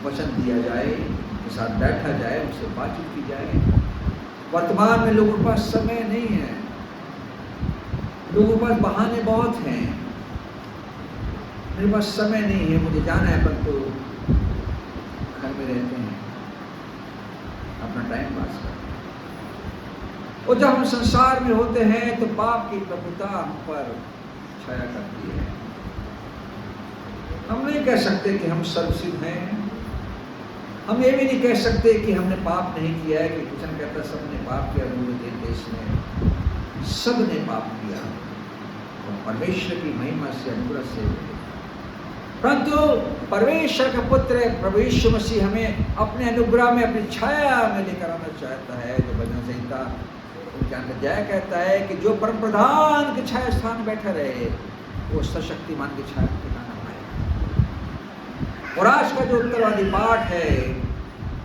वचन दिया जाए, उनके साथ बैठा जाए, उनसे बातचीत की जाए। वर्तमान में लोगों के पास समय नहीं है, लोगों के पास बहाने बहुत हैं। मेरे पास समय नहीं है, मुझे जाना है, परंतु घर में रहते हैं, अपना टाइम पास करते हैं। और जब हम संसार में होते हैं तो पाप की प्रभुता हम पर छाया करती है। हम नहीं कह सकते कि हम सर्वसिद्ध हैं, हम ये भी नहीं कह सकते कि हमने पाप नहीं किया है, कि वचन कहता सबने पाप किया, पूरे देश में सबने पाप किया और परमेश्वर की महिमा से अनुग्रह से। परंतु परमेश्वर का पुत्र प्रभु यीशु मसीह हमें अपने अनुग्रह में, अपनी छाया में लेकर आना चाहता है। जो भजन संहिता अध्याय कहता है कि जो परम प्रधान के छाया स्थान में बैठा रहे वो सशक्तिमान की छाया ठिकाना पाए। और आज का जो उत्तरवादी पाठ है,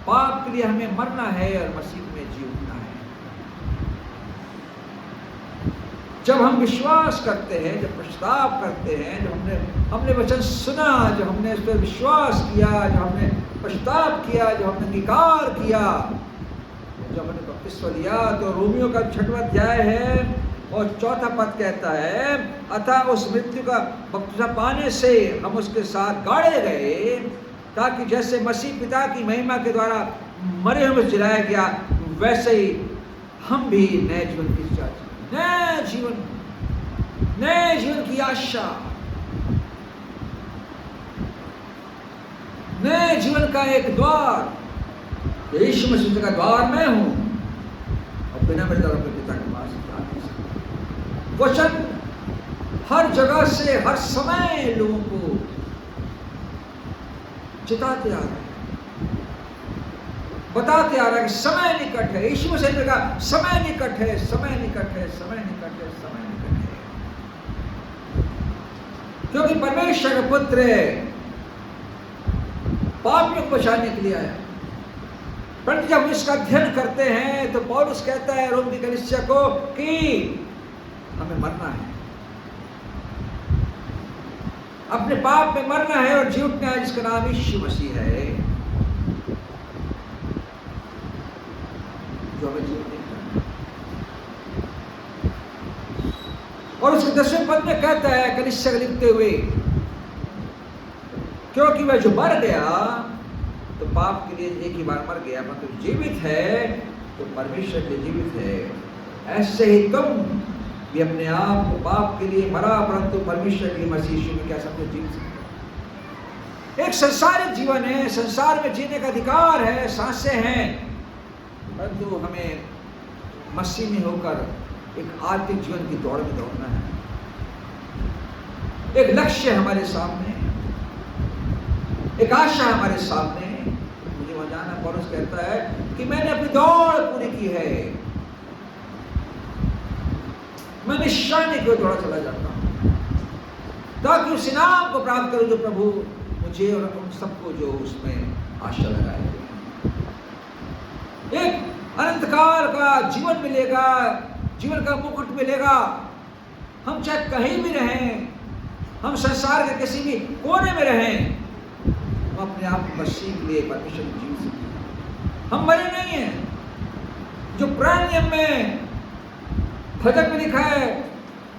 पाप के लिए हमें मरना है और मसीह में जी उठना है। जब हम विश्वास करते हैं, जब पश्चाताप करते हैं, जब हमने वचन सुना, जब हमने उस पर विश्वास किया, जब हमने पश्चाताप किया, जब हमने अंगीकार किया, जब हमने बपतिस्मा लिया, तो रोमियो का 6वां अध्याय है और 4था पद कहता है, अतः उस मृत्यु का बपतिस्मा पाने से हम उसके साथ गाड़े गए, ताकि जैसे मसीह पिता की महिमा के द्वारा मरे हुए जिलाया गया, वैसे ही हम भी नए जीवन की चाहते, नए जीवन की आशा, नए जीवन का एक द्वार। यीशु मसीह का द्वार मैं हूं और बिना मेरे द्वारा पिता के पास जा नहीं सकता। वचन हर जगह से हर समय लोगों को चिताते आ रहे हैं, बताते आ रहा है कि समय निकट है। यीशु मसीह ने कहा समय निकट है, समय निकट है, समय निकट है, समय निकट है, क्योंकि परमेश्वर का पुत्र पापियों को बचाने के लिए आया। परंतु जब हम इसका अध्ययन करते हैं तो पौलुस कहता है रोम की कलीसिया को कि हमें मरना है, अपने पाप में मरना है और जी उठना है, जिसका नाम यीशु मसीह है, जो हमें जीवन देता है। और उसके 10वें पद में कहता है कलीसिया को लिखते हुए, क्योंकि वह जो मर गया तो पाप के लिए एक ही बार मर गया, मतलब जीवित है तो परमेश्वर के जीवित है। ऐसे ही तुम भी अपने आप को पाप के लिए मरा, परंतु परमेश्वर के मसीह यीशु में क्या सब कुछ जीव सकते। एक संसारिक जीवन है, संसार में जीने का अधिकार है, सांसें हैं, परंतु हमें मसीह में होकर एक आत्मिक जीवन की दौड़ में दौड़ना है। एक लक्ष्य हमारे सामने, एक आशा हमारे सामने, मुझे वहां जाना। पौलुस कहता है कि मैंने अपनी दौड़ पूरी की है, मैं निशाने की ओर दौड़ा चला जाता हूं, ताकि उस इनाम को प्राप्त करूं जो प्रभु मुझे और उन सबको जो उसमें आशा लगाए। एक अनंत काल का जीवन मिलेगा, जीवन का मुकुट मिलेगा। हम चाहे कहीं भी रहें, हम संसार के किसी भी कोने में रहें, हम अपने आप को मसीह के लिए परमेश्वर जीव सकते हैं। हम मरे नहीं हैं, जो पुराने नियम में भजन में लिखा है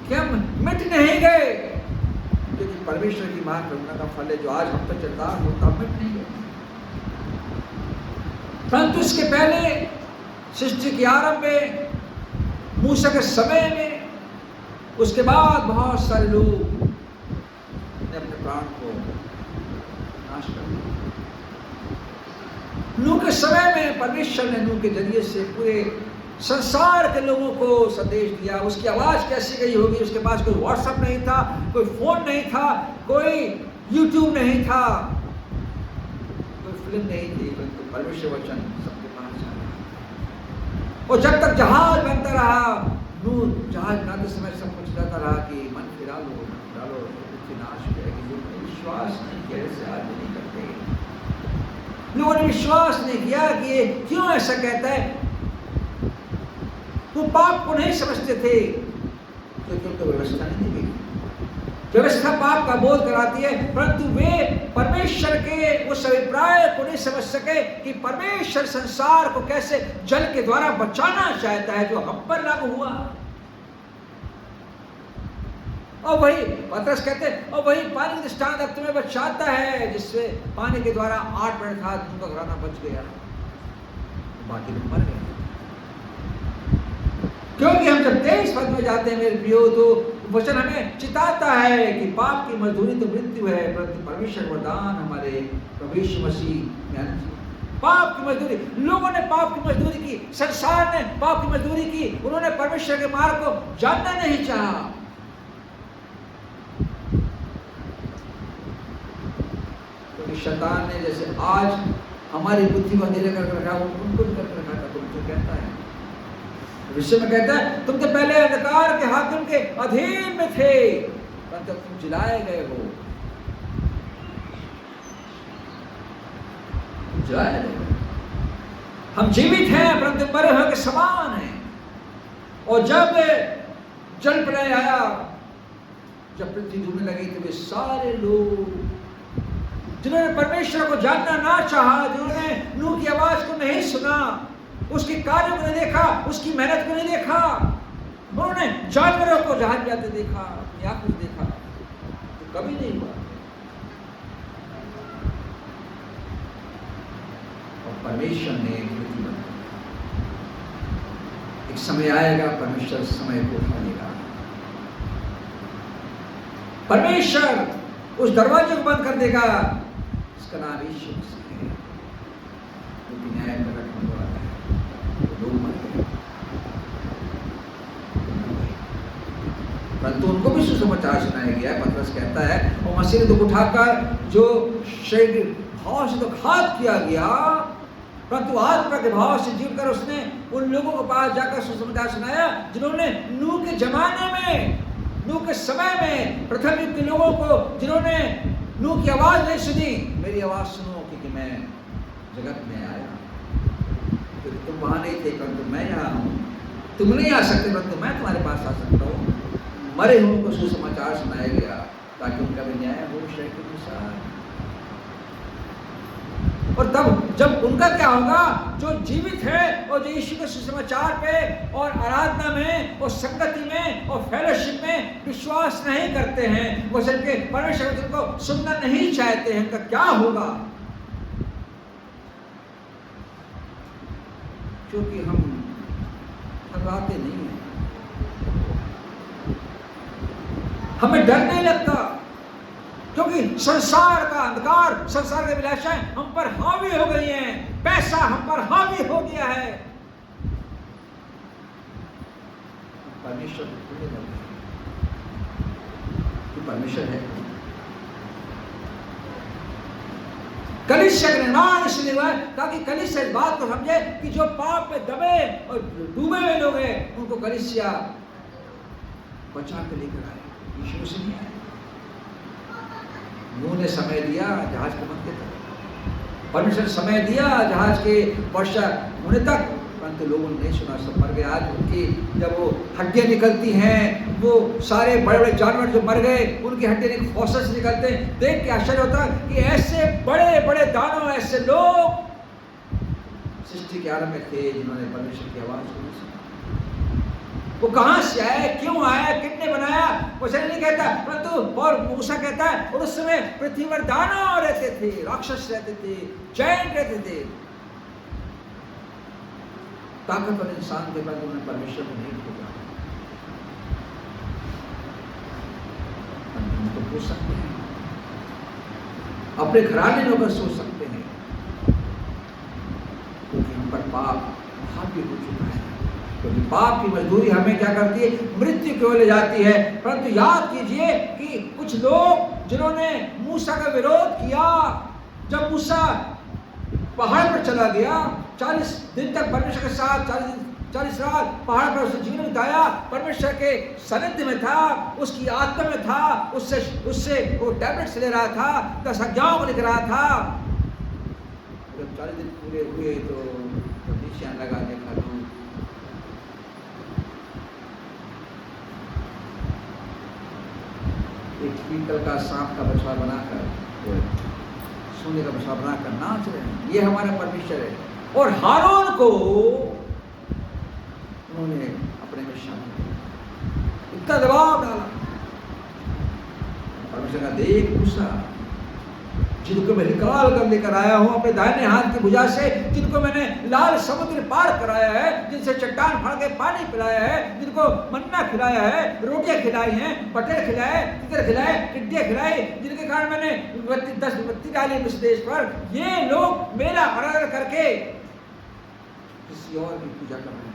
कि हम मिट नहीं गए, क्योंकि परमेश्वर की महान करुणा का फल है जो आज हम पर चलता है, वो तब मिट नहीं गए। परंतु इसके पहले सृष्टि के आरंभ में, मूसा के समय में, उसके बाद बहुत सारे लोग ने अपने प्राण को नाश कर दिया। नूह के समय में परमेश्वर ने नूह के जरिए से पूरे संसार के लोगों को संदेश दिया। उसकी आवाज कैसी गई होगी? उसके पास कोई व्हाट्सएप नहीं था, कोई फोन नहीं था, कोई यूट्यूब नहीं था, कोई फिल्म नहीं थी, परंतु परमेश्वर वचन सबके पास आया। और जब तक जहाज बनता रहा, नूह जहाज बनाते समय सब कुछ रहता रहा कि मन फिरा लो, पृथ्वी नाश हो जाएगी। लोगों ने विश्वास नहीं किया, ऐसे आज नहीं करते। लोगों ने विश्वास नहीं किया कि ये क्यों ऐसा कहता है। वो पाप को नहीं समझते थे क्योंकि उनको व्यवस्था नहीं दी गई। व्यवस्था पाप का बोध कराती है, परंतु वे परमेश्वर के उस अभिप्राय को नहीं समझ सके कि परमेश्वर संसार को कैसे जल के द्वारा बचाना चाहता है, जो हम पर लागू हुआ। और वही पतरस कहते हैं, और वही पानी के दृष्टांत अब तुम्हें बचाता है, जिससे पानी के द्वारा 8 मिनट था उनका घराना बच गया, बाकी लोग मर गए। क्योंकि हम जब 23 पद में जाते हैं मेरे प्रियो, तो वचन हमें चिताता है कि पाप की मजदूरी तो मृत्यु है, परंतु परमेश्वर वरदान हमारे प्रभु यीशु मसीह में अनंत जीवन। पाप की मजदूरी, लोगों ने पाप की मजदूरी की, संसार ने पाप की मजदूरी की, उन्होंने परमेश्वर के मार्ग को जानना नहीं चाहा। क्योंकि शैतान ने जैसे आज हमारी बुद्धि को अंधेरे करके रखा, उनको भी करके रखा था। तुमसे कहता है, विषय में कहता है, तुम तो पहले अंधकार के हाकिम के अधीन में थे, परंतु तुम जिलाए गए हो। जिलाए गए। हम जीवित हैं परंतु मरे हुए के समान हैं। और जब जल प्रलय आया, जब पृथ्वी डूबने लगी, तो वे सारे लोग जिन्होंने परमेश्वर को जानना ना चाहा, जिन्होंने नूह की आवाज को नहीं सुना, उसके कार्यों को नहीं देखा, उसकी मेहनत को नहीं देखा, उन्होंने जानवरों को जहाज में आते देखा, या कुछ देखा, तो कभी नहीं हुआ। और परमेश्वर ने एक समय आएगा, परमेश्वर समय को उठाएगा। परमेश्वर उस दरवाजे को बंद कर देगा, इसका नाम यीशु मसीह है, जो न्याय में रखने वाला है। परंतु उनको भी सुसमाचार सुनाया गया है। पतरस कहता है, और मसीह ने दुख उठाकर जो शरीर भाव से तो घात किया गया, परंतु आत्मा के भाव से जीवकर उसने उन लोगों के पास जाकर सुसमाचार सुनाया जिन्होंने नूह के जमाने में, नूह के समय में, प्रथम युग के लोगों को जिन्होंने नूह की आवाज नहीं सुनी। मेरी आवाज सुनो, क्योंकि मैं जगत में आया, क्योंकि तुम वहां नहीं थे, परंतु मैं यहाँ हूँ। तुम नहीं आ सकते, परंतु मैं तुम्हारे पास आ सकता हूँ। मरे हुओं को सुसमाचार सुनाया गया ताकि उनका भी न्याय हो शरीर के अनुसार। और तब जब उनका क्या होगा, जो जीवित है और जो यीशु के सुसमाचार पे और आराधना में और संगति में और फेलोशिप में विश्वास नहीं करते हैं, वचन के परमेश्वर वचन को सुनना नहीं चाहते हैं, उनका क्या होगा? क्योंकि हम घबराते नहीं हैं, हमें डर नहीं लगता, क्योंकि संसार का अंधकार, संसार की अभिलाषाएं हम पर हावी हो गई हैं, पैसा हम पर हावी हो गया है। परमेश्वर परमेश्वर है। कलीसिया का निर्माण इसलिए हुआ है ताकि कलीसिया इस बात को समझे कि जो पाप में दबे और डूबे हुए लोग हैं, उनको कलीसिया बचा के लेकर आए। यीशु से नहीं आए। नूह ने समय दिया जहाज को बंद कर, परमेश्वर ने समय दिया जहाज के वर्षा होने तक, परंतु लोगों ने नहीं सुना, सब मर गए। आज उनकी जब वो हड्डियां निकलती हैं, वो सारे बड़े बड़े जानवर जो मर गए उनकी हड्डियां फॉसिल्स निकलते हैं, देख के आश्चर्य होता है कि ऐसे बड़े बड़े दानव, ऐसे लोग सृष्टि के आरंभ में थे जिन्होंने परमेश्वर की आवाज को नहीं सुना। वो कहां से आया, क्यों आया, कितने बनाया, वो शरीर नहीं कहता, परंतु और मूसा कहता है और उस समय पृथ्वी पर दानव रहते थे, राक्षस रहते थे, जैंट रहते थे। ताकतवर इंसान के बाद उन्होंने परमेश्वर को नहीं खोजा। तो पूछ सकते हैं, अपने घराने में होकर सोच सकते हैं, क्योंकि हम पर पाप हावी हो चुका है। क्योंकि पाप की मजदूरी हमें क्या करती है, मृत्यु की ओर ले जाती है। परंतु याद कीजिए कि कुछ लोग जिन्होंने मूसा का विरोध किया, जब मूसा पहाड़ पर चला गया, 40 दिन तक परमेश्वर के साथ 40 रात पहाड़ पर उसने जीवन बिताया, परमेश्वर के सानिध्य में था, उसकी आत्मा में था, उससे वो टैबलेट्स ले रहा था, 10 आज्ञाओं को लिख रहा था। जब 40 दिन पूरे हुए तो निशान लगाने का लोग एक पीतल का सांप का बछड़ा बनाकर, सोने का बछड़ा बनाकर नाच रहे हैं, ये हमारा परमेश्वर है। और हारून को उन्होंने अपने में शामिल किया, इतना दबाव डाला। परमेश्वर का देख मूसा, जिनको मैं निकाल कर लेकर आया हूं अपने दाहिने हाथ की भुजा से, जिनको मैंने लाल समुद्र पार कराया है, जिनसे चट्टान फाड़ के पानी पिलाया है, जिनको मन्ना खिलाया है, रोटियां खिलाई हैं, बटेर खिलाए, तितर खिलाए, टिड्डियां खिलाई, जिनके कारण मैंने 10 बत्ती डाली इस देश पर, ये लोग मेरा आराधना करके किसी और की पूजा कर रहे हैं।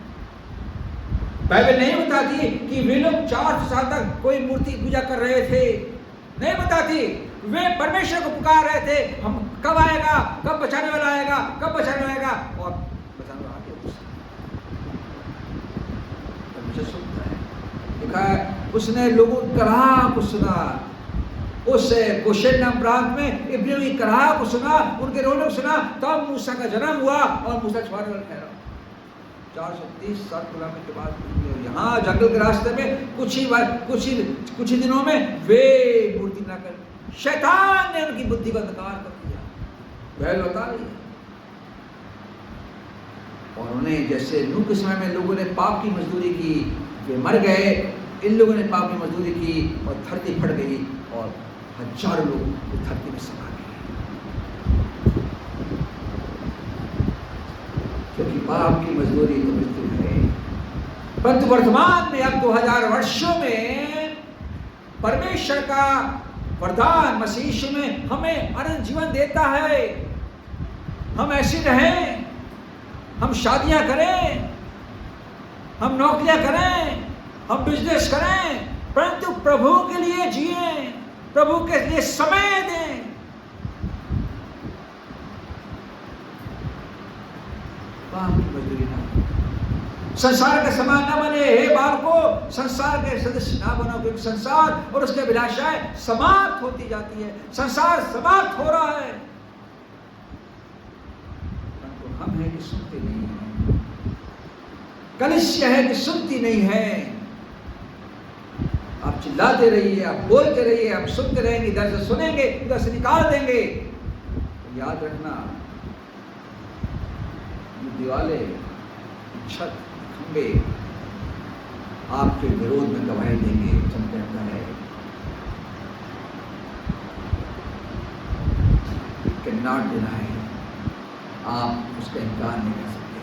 बाइबल नहीं बताती कि वे लोग 400 साल तक कोई मूर्ति पूजा कर रहे थे, नहीं बताती। वे परमेश्वर को पुकार रहे थे, हम कब आएगा, कब बचाने वाला आएगा, कब बचाने वाला आएगा, और बचाने वाला आगे परमेश्वर सुनता है। देखा है उसने लोगों की कराह को सुना, उस गोशेन नाम प्रांत में इब्रियों की कराह को सुना, उनके रोने को सुना, तब मूसा का जन्म हुआ और मूसा छुड़ाने वाला ठहरा। 430 साल गुलामी के बाद यहाँ जंगल के रास्ते में कुछ ही दिनों में वे मूर्ति बना कर शैतान ने उनकी बुद्धि को अंधकार कर दिया, वह लौटा रही है। और उन्हें जैसे नूह के समय में लोगों ने पाप की मजदूरी की, वे मर गए, इन लोगों ने पाप की मजदूरी की और धरती फट गई और हजारों लोग धरती में समा गए, क्योंकि पाप की मजदूरी तो मृत्यु है। परंतु वर्तमान में अब 2000 वर्षों में परमेश्वर का वरदान मसीह यीशु में हमें अनंत जीवन देता है। हम ऐसे रहें, हम शादियां करें, हम नौकरियां करें, हम बिजनेस करें, परंतु प्रभु के लिए जिए, प्रभु के लिए समय दें। पाप की मजदूरी ना, संसार के समान न बने, हे बालको संसार के सदस्य ना बनो, क्योंकि संसार और उसके अभिलाषाएं समाप्त होती जाती है, संसार समाप्त हो रहा है। परंतु हम हैं कि सुनते नहीं हैं, कलीसिया है कि सुनती नहीं है। आप चिल्लाते रहिए, आप बोलते रहिए, आप सुनते रहेंगे, इधर से सुनेंगे, इधर से निकाल देंगे। याद रखना, दीवाले, छत, खंबे आपके विरोध में गवाही देंगे, चलते रहता है। कैन नॉट डिनाई, आप उसका इनकार नहीं कर सकते।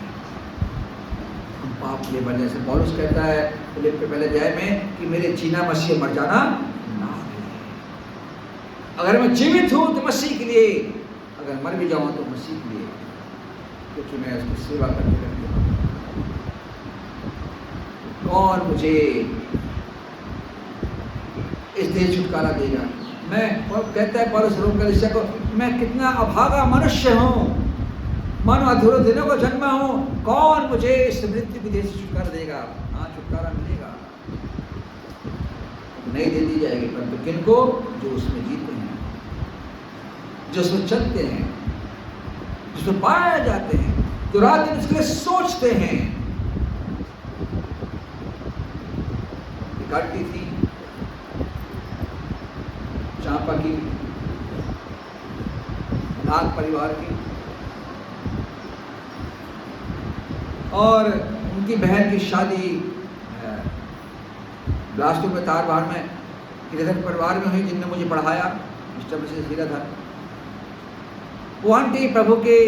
हम पाप लिए बनने से, पौलुस कहता है फिलिप्पी के पहले अध्याय में कि मेरे जीना मसीह, मर जाना ना है। अगर मैं जीवित हूं तो मसीह के लिए, अगर मर भी जाऊं तो मसीह के लिए, क्योंकि मैं उसकी सेवा करते रहता हूं। कौन मुझे इस देश छुटकारा देगा? मैं कहता है पौलुस रोम कलीसिया को, मैं कितना अभागा मनुष्य हूं, मानो अधूरे दिनों को जन्मा हूं, कौन मुझे इस मृत्यु के देश से छुटकारा देगा? हाँ, छुटकारा मिलेगा, नहीं दे दी जाएगी, परंतु किनको? जो उसमें जीते हैं, जो उसमें चलते हैं, जिसमें पाए जाते हैं, जो रात दिन उसके लिए सोचते हैं। काटती थी चांपा की, नाग परिवार की, और उनकी बहन की शादी बिलासपुर में तारबार में गिरधर परिवार में हुई, जिनने मुझे पढ़ाया, मिस्टर मिसेस गिरधर। वो आंटी प्रभु के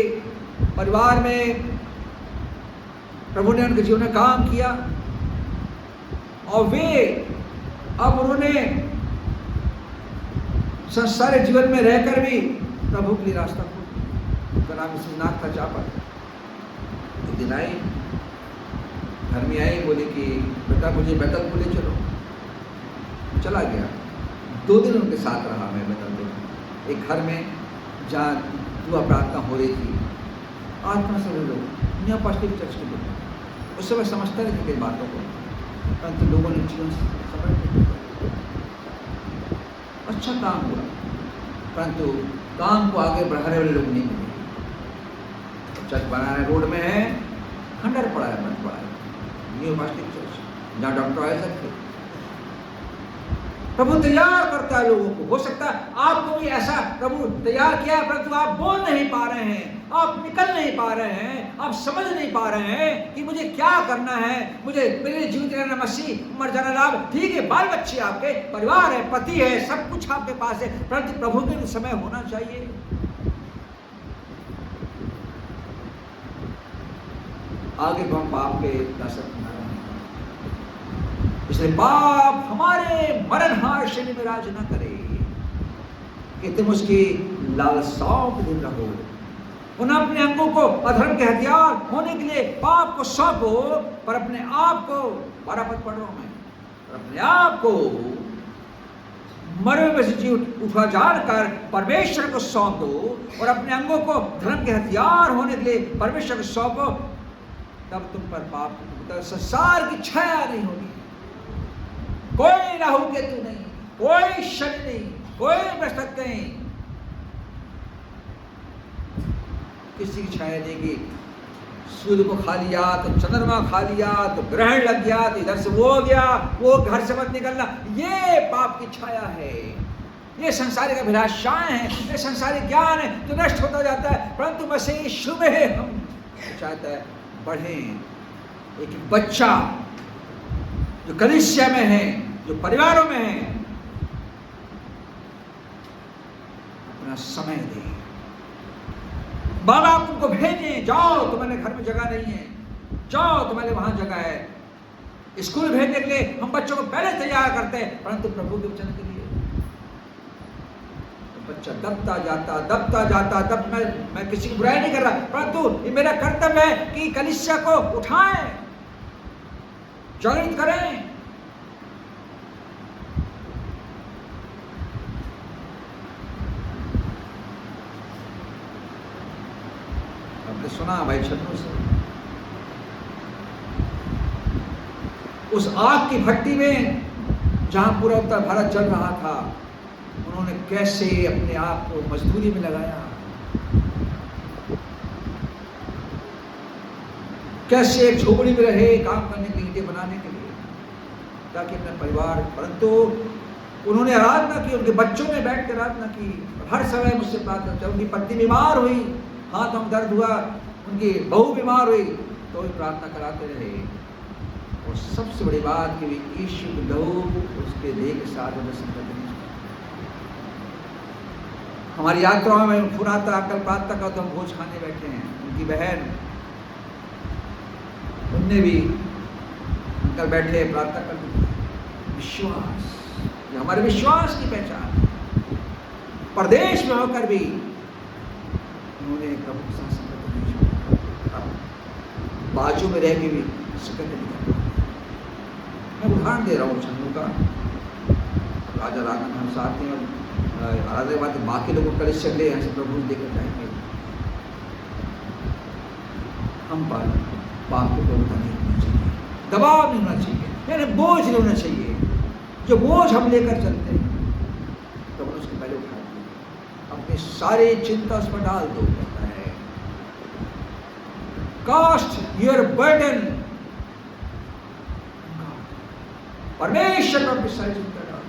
परिवार में प्रभु ने उनके जीवन में काम किया और वे अब उन्होंने संसारिक जीवन में रहकर भी प्रभु के लिए रास्ता खोला। उनका नाम मिसेस नाग था चापा। एक दिन आई, घर में आई, बोली कि बेटा मुझे बैतल को ले चलो। चला गया। 2 दिन उनके साथ रहा मैं बैतल में, एक घर में जहाँ दुआ प्रार्थना हो रही थी। आत्मा से वो लोग न्यू पास्टिक चर्च के लोग उस समय समझते नहीं थे कई बातों को, परंतु लोगों ने जीवन समझ लिया। अच्छा काम हुआ, परंतु काम को आगे बढ़ाने वाले लोग नहीं मिले। चर्च बनाने रोड में है, खंडर पड़ा है, बंद पड़ा है, न्यू पास्टिक चर्च, जहाँ डॉक्टर आइजक थे। प्रभु तैयार करता है लोगों को। हो सकता है आपको भी ऐसा प्रभु तैयार किया है, परंतु आप बोल नहीं पा रहे हैं, आप निकल नहीं पा रहे हैं, आप समझ नहीं पा रहे हैं कि मुझे क्या करना है। मुझे मेरे जीवित रहना मसीह, मर जाना लाभ। ठीक है, बाल बच्चे आपके, परिवार है, पति है, सब कुछ आपके पास है, परंतु प्रभु के समय होना चाहिए। आगे को हम पाप के दासत्व में इसलिए पाप हमारे मरणहार शरीर में राज न करे कि तुम उसकी लालसाओं के दिन रहो। उन अपने अंगों को अधर्म के हथियार होने के लिए पाप को सौंपो, पर अपने आप को 12 पद पढ़ रहा हूं मैं, पर अपने आप को मरे में से जी उठा जानकर परमेश्वर को सौंप दो और अपने अंगों को धर्म के हथियार होने के लिए परमेश्वर को सौंपो। तब तुम पर पाप संसार की छाया नहीं होगी। कोई राहु केतु नहीं, कोई शनि नहीं, कोई बृहस्पति नहीं, किसी की छाया देगी। सूर्य को खा लिया तो चंद्रमा खा लिया तो ग्रहण लग गया तो इधर से वो हो गया, वो घर से मत निकलना, ये पाप की छाया है। ये संसारिक अभिलाषाएं हैं, ये संसारिक ज्ञान है जो नष्ट होता जाता है, परंतु मसीह शुभ है। हम चाहता है बढ़ें। एक बच्चा जो कलीसिया में है, जो परिवारों में है, अपना समय दे। बाबा आप उनको भेजें, जाओ तुम्हारे घर में जगह नहीं है, जाओ तुम्हारे वहां जगह है। स्कूल भेजने के लिए हम बच्चों को पहले तैयार करते हैं, परंतु प्रभु के वचन के लिए तो बच्चा दबता जाता। मैं किसी की बुराई नहीं कर रहा, परंतु ये मेरा कर्तव्य है कि कलीसिया को उठाएं, जागृत करें। आपने सुना भाई छन्नू से, उस आग की भट्टी में जहां पूरा उत्तर भारत जल रहा था, उन्होंने कैसे अपने आप को मजदूरी में लगाया, कैसे एक झोपड़ी में रहे काम करने के लिए, ईंटें बनाने के लिए, ताकि अपने परिवार। परंतु उन्होंने आराधना की, उनके बच्चों ने बैठ कर आराधना की, हर समय मुझसे प्रार्थना की। उनकी पत्नी बीमार हुई, हाथों में दर्द हुआ, उनकी बहू बीमार हुई, तो भी प्रार्थना कराते रहे। और सबसे बड़ी बात कि यीशु के लहू उसके देह के साथ हमारी यात्राओं में फुराता कल प्रार्थना का तो हम भोज खाने बैठे हैं। उनकी बहन, उनने भी अंकल बैठे प्रार्थना कर। विश्वास, ये हमारे विश्वास की पहचान। परदेश में होकर भी उन्होंने प्रभु के साथ संगत नहीं छोड़ा, बाजू में रह के भी संगत नहीं किया। मैं उदाहरण दे रहा हूँ छन्नू का, राजा रागन हम साथ हैं, और आराधना के बाद बाकी लोगों का कलेक्शन ले यहाँ से प्रभु देकर जाएंगे। हम पर पाप को प्रभुता नहीं होना चाहिए, दबाव नहीं होना चाहिए, यानी बोझ नहीं होना चाहिए। जो बोझ हम लेकर चलते हैं तो उसको पहले उठा दो, अपनी सारी चिंता उस पर डाल दो। कहता है कास्ट योर बर्डन, परमेश्वर पर अपनी सारी चिंता डाल।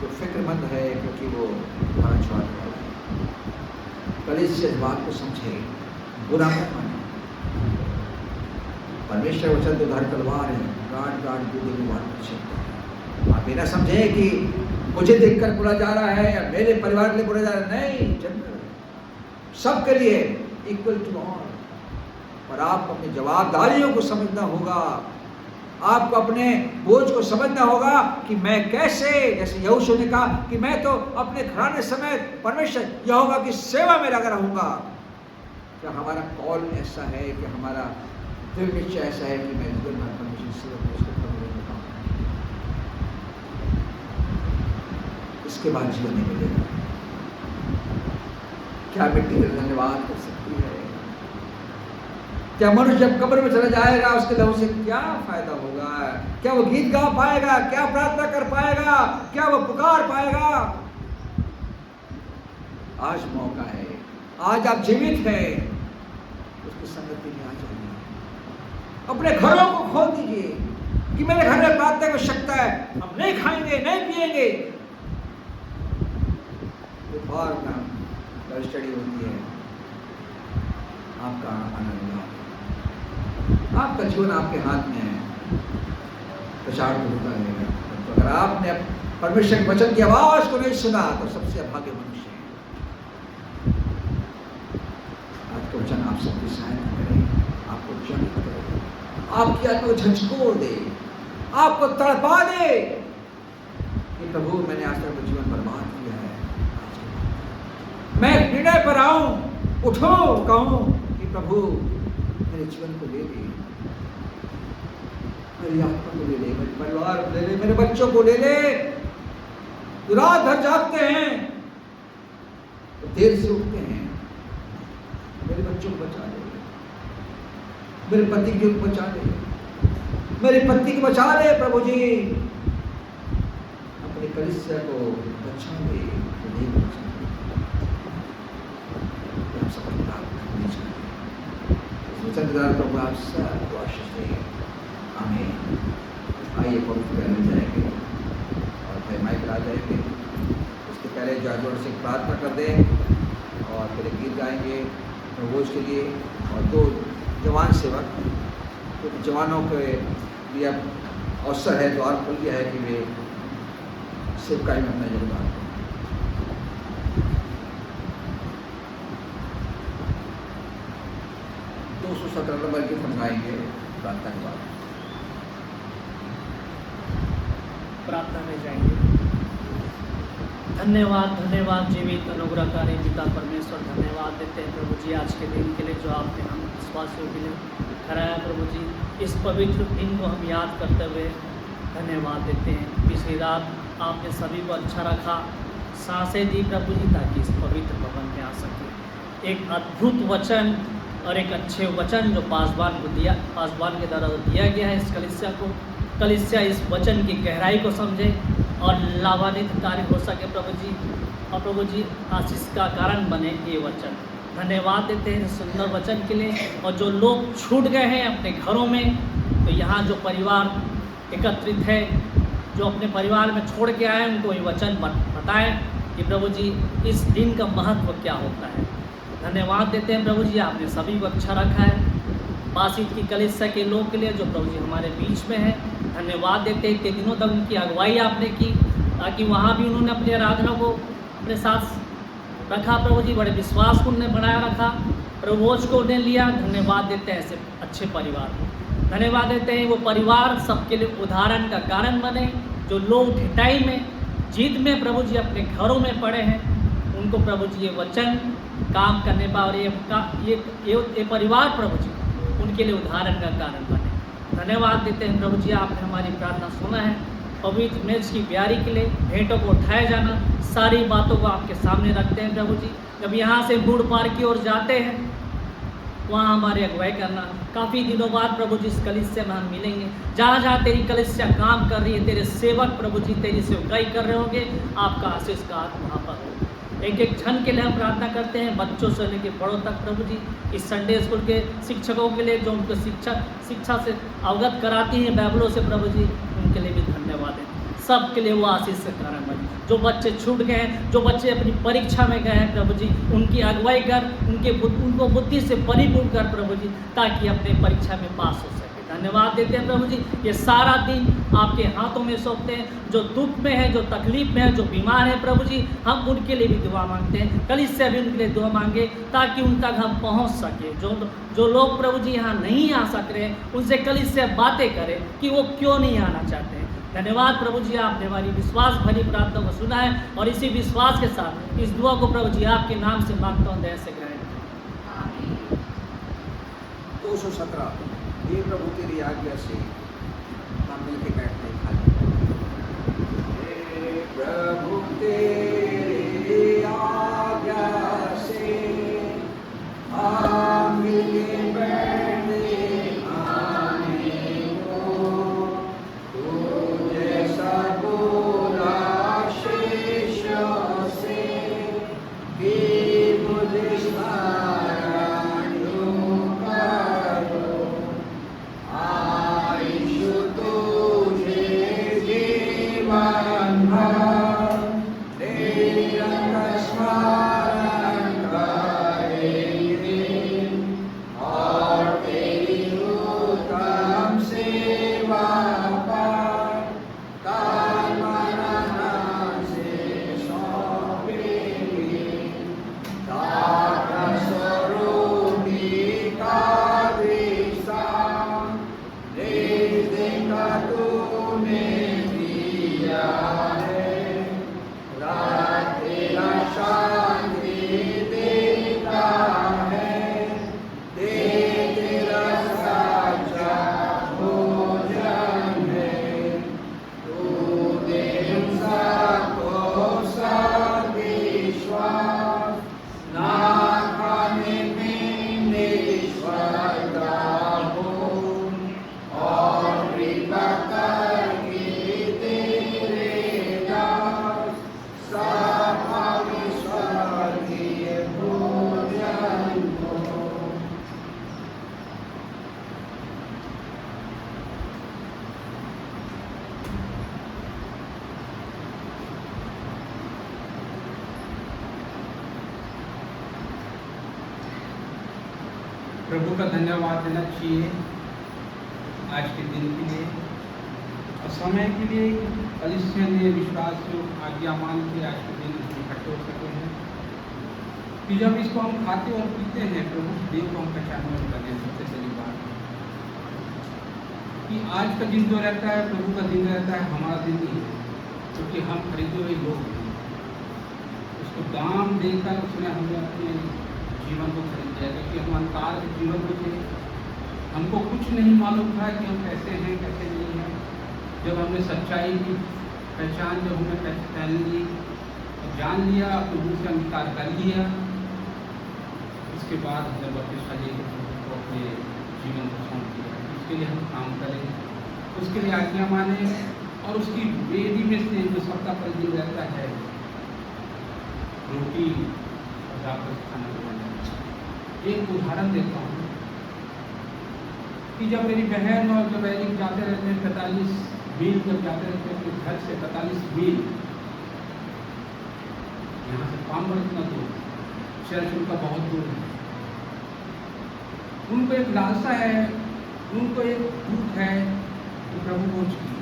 तो फिक्रमंद है क्योंकि वो हमारा छुआ है। कलीसिया इस बात को समझे बुरा मत माने। परमेश्वर वचन तो धार तलवार है, गाड़ गाड़ कूदे में वार कर सकता है। आप ये ना समझे कि मुझे देखकर बोला जा रहा है या मेरे परिवार के लिए बोला जा रहा है, नहीं, जनरल सबके लिए, इक्वल टू ऑल। पर आपको अपनी जवाबदारियों को समझना होगा, आपको अपने बोझ को समझना होगा कि मैं कैसे, जैसे यहोशू ने कहा कि मैं तो अपने घराने समेत परमेश्वर यहोवा की सेवा में लगा रहूंगा। क्या हमारा कॉल ऐसा है कि हमारा दृढ़ निश्चय ऐसा है कि मैं जीवन भर परमेश्वर की सेवा करूंगा? इसके बाद जीवन नहीं मिलेगा। क्या मिट्टी का धन्यवाद कर सकती है? क्या मनुष्य जब कब्र में चला जाएगा उसके लहू से क्या फायदा होगा? क्या वो गीत गा पाएगा? क्या प्रार्थना कर पाएगा? क्या वो पुकार पाएगा? आज मौका है, आज आप जीवित हैं, उसकी संगति में आ जाइए। अपने घरों को खोल दीजिए कि मेरे घर में प्रार्थना की आवश्यकता है, हम नहीं खाएंगे, नहीं पिएंगे। दोपहर में स्टडी होती है, आपका आनंद, आपका जीवन आपके हाथ में है, प्रचार तो होता रहेगा। तो अगर आपने परमेश्वर के वचन की आवाज को नहीं सुना तो सबसे अभागे मनुष्य है। आज का वचन आप सबकी सहायता करे, आपको जनित करे, आपकी आत्मा को झंझोर दे, आपको तड़पा दे कि प्रभु मैंने आज तक जीवन बर्बाद किया है, मैं निर्णय पर आऊं, उठो, कहूं कि प्रभु मेरे जीवन को ले ले, मेरी आत्मा को ले ले, मेरे परिवार को ले ले, मेरे बच्चों को ले ले। जो रात भर जागते हैं, तो देर से उठते हैं, मेरे बच्चों को बचा ले, मेरे पति को बचा ले, मेरी पत्नी को बचा ले प्रभु जी, अपने कलीसिया को बचा ले, नहीं बचा ले। आप सबको प्रार्थना करनी चाहिए। वचनदार प्रभु आप सबको आशीष दें। आमीन। आइए पवित्र में जाएंगे और फिर माइक आ जाएंगे। उसके पहले जाजोड़ से प्रार्थना कर दें और फिर गीत गाएंगे प्रभुज के लिए। और दो जवान सेवक, तो जवानों के लिए अवसर है, द्वार खुल गया है कि वे सेवकाई में अपना योगदान दें। 217 नंबर गीत हम गाएंगे प्रार्थना के बाद। प्रार्थना में जाएंगे। धन्यवाद, धन्यवाद जीवित अनुग्रहकारी पिता परमेश्वर, धन्यवाद देते हैं प्रभु जी आज के दिन के लिए जो आपने हम विश्वासियों के लिए कराया प्रभु जी। इस पवित्र दिन को हम याद करते हुए धन्यवाद देते हैं। पिछली रात आपने सभी को अच्छा रखा, सांसें दी प्रभु जी ताकि इस पवित्र भवन में आ सके। एक अद्भुत वचन और एक अच्छे वचन जो पासवान को दिया, पासवान के द्वारा दिया गया है इस कलीसिया को, कलीसिया इस वचन की गहराई को समझे और लाभान्वित कार्य हो सके प्रभु जी। और प्रभु जी आशीष का कारण बने ये वचन। धन्यवाद देते हैं सुंदर वचन के लिए। और जो लोग छूट गए हैं अपने घरों में, तो यहाँ जो परिवार एकत्रित है, जो अपने परिवार में छोड़ के आए, उनको ये वचन बताएं कि प्रभु जी इस दिन का महत्व क्या होता है। धन्यवाद देते हैं प्रभु जी, आपने सभी को अच्छा रखा है। बासित की कलीसिया के लोग के लिए जो प्रभु जी हमारे बीच में है, धन्यवाद देते हैं। इतने दिनों तक उनकी अगुवाई आपने की, ताकि वहाँ भी उन्होंने अपनी आराधना को अपने साथ रखा प्रभु जी, बड़े विश्वास को उन्हें बनाया रखा, प्रभुज को उन्हें लिया। धन्यवाद देते हैं ऐसे अच्छे परिवार को। धन्यवाद देते हैं वो परिवार सबके लिए उदाहरण का कारण बने। जो लोग ढिठाई में, जीत में प्रभु जी अपने घरों में पड़े हैं, उनको प्रभु जी ये वचन काम करने पा, और ये परिवार प्रभु जी उनके लिए उदाहरण का कारण बने। धन्यवाद देते हैं प्रभु जी, आपने हमारी प्रार्थना सुना है। पवित्र मेज की ब्यारी के लिए भेंटों को उठाया जाना, सारी बातों को आपके सामने रखते हैं प्रभु जी। जब यहाँ से बूढ़ पार की ओर जाते हैं, वहाँ हमारे अगुवाई करना। काफ़ी दिनों बाद प्रभु जी इस कलीसिया में हम मिलेंगे। जहाँ जहाँ तेरी कलीसिया काम कर रही है, तेरे सेवक प्रभु जी तेरी सेवकाई कर रहे होंगे, आपका आशीष का हाथ वहाँ पर हो। एक एक क्षण के लिए हम प्रार्थना करते हैं, बच्चों से लेकर बड़ों तक प्रभु जी। इस संडे स्कूल के शिक्षकों के लिए जो उनको शिक्षा से अवगत कराती हैं बाइबलों से प्रभु जी, उनके लिए भी धन्यवाद है। सब के लिए वो आशीष से कारण बने। जो बच्चे छूट गए हैं, जो बच्चे अपनी परीक्षा में गए हैं प्रभु जी, उनकी अगुवाई कर, उनको बुद्धि से परिपूर्ण कर प्रभु जी, ताकि अपने परीक्षा में पास हो सके। धन्यवाद देते हैं प्रभु जी, ये सारा दिन आपके हाथों में सौंपते हैं। जो दुख में है, जो तकलीफ में है, जो बीमार है प्रभु जी, हम उनके लिए भी दुआ मांगते हैं। कल इससे भी उनके लिए दुआ मांगे ताकि उन तक हम पहुंच सके। जो लोग प्रभु जी यहाँ नहीं आ सक रहे, उनसे कल इससे बातें करें कि वो क्यों नहीं आना चाहते हैं। धन्यवाद प्रभु जी, आपने हमारी विश्वास भरी प्रार्थना को सुना है, और इसी विश्वास के साथ इस दुआ को प्रभु जी आपके नाम से मांगता हूँ, दया से ग्रहण। 217 ये प्रभु तेरी आज्ञा से हम मिलके बैठते हैं खाली। हे प्रभु तेरी आज्ञा से हम मिलके बैठते आने को, तू जैसा बोला शिष्यों से कि मुझे प्रभु का धन्यवाद देना चाहिए आज के दिन के लिए और समय के लिए। कलीसिया ने विश्वास को आज्ञा मान के आज के दिन इकट्ठे हो सके हैं कि जब इसको हम खाते और पीते हैं, प्रभु देव को हम पहचानने में लगे। सबसे पहली बात कि आज का दिन जो रहता है प्रभु का दिन रहता है, हमारा दिन नहीं है, क्योंकि हम खरीदे हुए लोग हैं। उसको दाम देकर उसने हमें अपने जीवन को खरीद लिया, क्योंकि हम अंधकार के जीवन में थे, हमको कुछ नहीं मालूम था कि हम कैसे हैं कैसे नहीं हैं। जब हमने सच्चाई की पहचान जब हमने पहन ली और जान लिया, प्रभु से अंगीकार कर लिया, उसके बाद हमने बपतिस्मा को अपने जीवन को सौंप दिया। उसके लिए हम काम करें, उसके लिए आज्ञा माने और उसकी वेदी में से जो सबका प्रतिदिन रहता है रोटी और जाकर खाना बनाना। एक उदाहरण देता हूँ कि जब मेरी बहन और जब एरिक जाते रहते हैं 45 मील, जब जाते रहते हैं अपने घर से 45 मील, यहाँ से पामर इतना दूर, चर्च उनका बहुत दूर है। उनको एक लालसा है, उनको एक भूख है तो प्रभु खोज की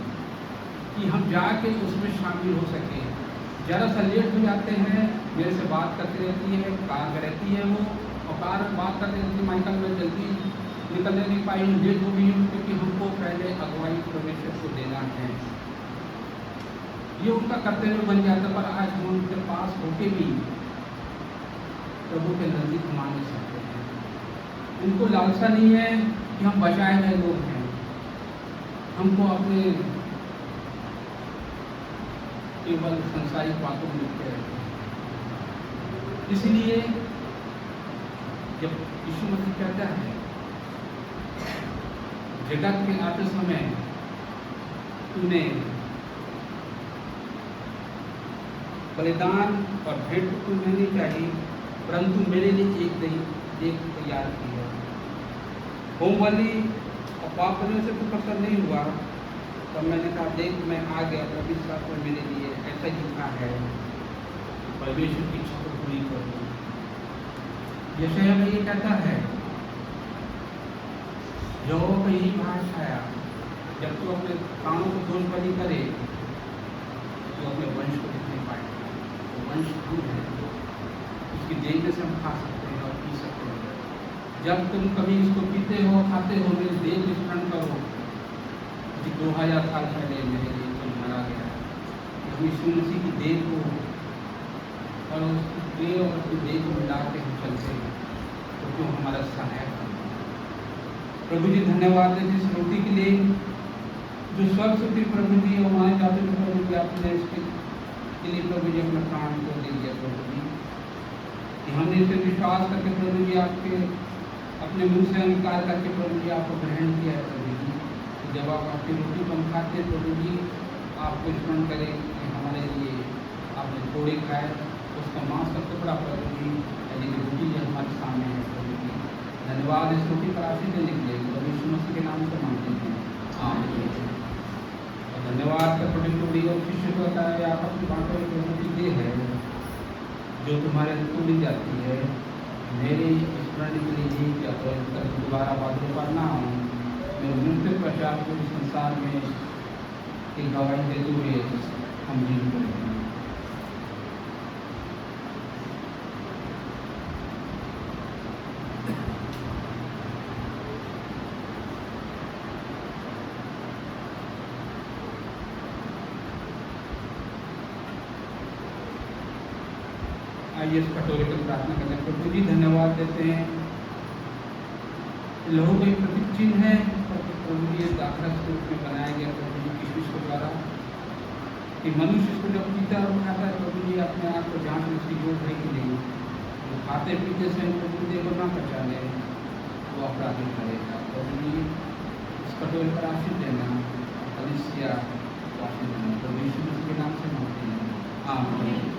कि हम जाके उसमें शामिल हो सके। ज़रा सा लेट हो जाते हैं, मेरे से बात करती रहती है, कार में रहती है वो, और कार बात करते रहती है, माइकल मैं जल्दी निकलने नहीं पाई हूँ, लेट हो गई हूँ, क्योंकि हमको पहले अगुवाई परमेश्वर को देना है। ये उनका कर्तव्य बन जाता, पर आज हम उनके पास होके भी प्रभु के नज़दीक हम आ नहीं सकते हैं। उनको लालसा नहीं है कि हम बचाए गए लोग हैं, हमको अपने केवल संसारिक बातों में लिखते रहते हैं। इसलिए जब यीशु मसीह कहता है जगत के आते समय तूने बलिदान और भेंट तो नहीं चाहिए, परंतु मेरे लिए एक तैयार की है। होम बलि और पाप करने से तो पसंद नहीं हुआ, तब मैंने कहा देख मैं आ गया, पवित्र शास्त्र मेरे लिए ऐसा लिखा है, परमेश्वर की इच्छा को पूरी करो। यशायाह में ये कहता है, यहोवा का यही भाषा आया, जब तू अपने कानों को दोष बलि करे तो अपने वंश को दिख नहीं पाएगा। तो वंश हम है, उसकी देखने से हम खा सकते हैं और पी सकते हैं। जब तुम कभी इसको पीते हो खाते हो, मेरे देह को स्मरण करो कि 2000 साल पहले मेरे लिए कोई मरा गया। हम यीशु मसीह की देह को और उसकी देह और उसकी देह को मिला के हम चलते हैं, तो क्यों हमारा सहायक है। प्रभु जी धन्यवाद देते इस रोटी के लिए, जो स्वर्ग से प्रभु जी और हमारे जाते हैं प्रभु जी, आपने इसके लिए प्रभु जी अपना प्राण को दे दिया प्रभु जी, कि हमने इसे विश्वास करके प्रभु जी आपके अपने मुंह से अंगीकार करके प्रभु जी आपको ग्रहण किया है प्रभु जी। तो जब आप आपकी रोटी को हम खाते हैं प्रभु जी, आपको स्मरण करें कि हमारे लिए आपने थोड़े खाए, उसका मांस का टुकड़ा प्रभु जी, यानी कि रोटी जो हमारे सामने है प्रभु जी। धन्यवाद इस रोटी पर आशीष देने के लिए, प्रभु यीशु मसीह के नाम से मांगते हैं, आमीन। और धन्यवाद का छोटी टुकड़ी और शिष्य को बताया, आप अपनी बातों की रोटी दे है जो तुम्हारे को मिल जाती है, मेरे स्मरण के लिए यही क्या तो दोबारा बातों पर ना आऊँ, मेरे मृत्यु प्रचार को इस संसार में एक गवाही देते हुए हम जीवन करेंगे। आइए इस कटोरे को प्रार्थना करते हैं। प्रभु जी धन्यवाद देते हैं, लहू का एक प्रतीक चिन्ह है प्रभु जी, दाखला स्वरूप में बनाया गया प्रभु जी की विश्व द्वारा, कि मनुष्य इसको जब पीता और खाता है प्रभु जी, अपने आप को जांच उसकी जोड़ है कि नहीं, तो खाते पीते से प्रभु जी को ना पचा ले वो अपराधी करेगा। प्रभु जी इस कटोरे पर आशीष देना, कलीसिया को आशीष देना, प्रभु यीशु मसीह के नाम से मांगते हैं, आमीन।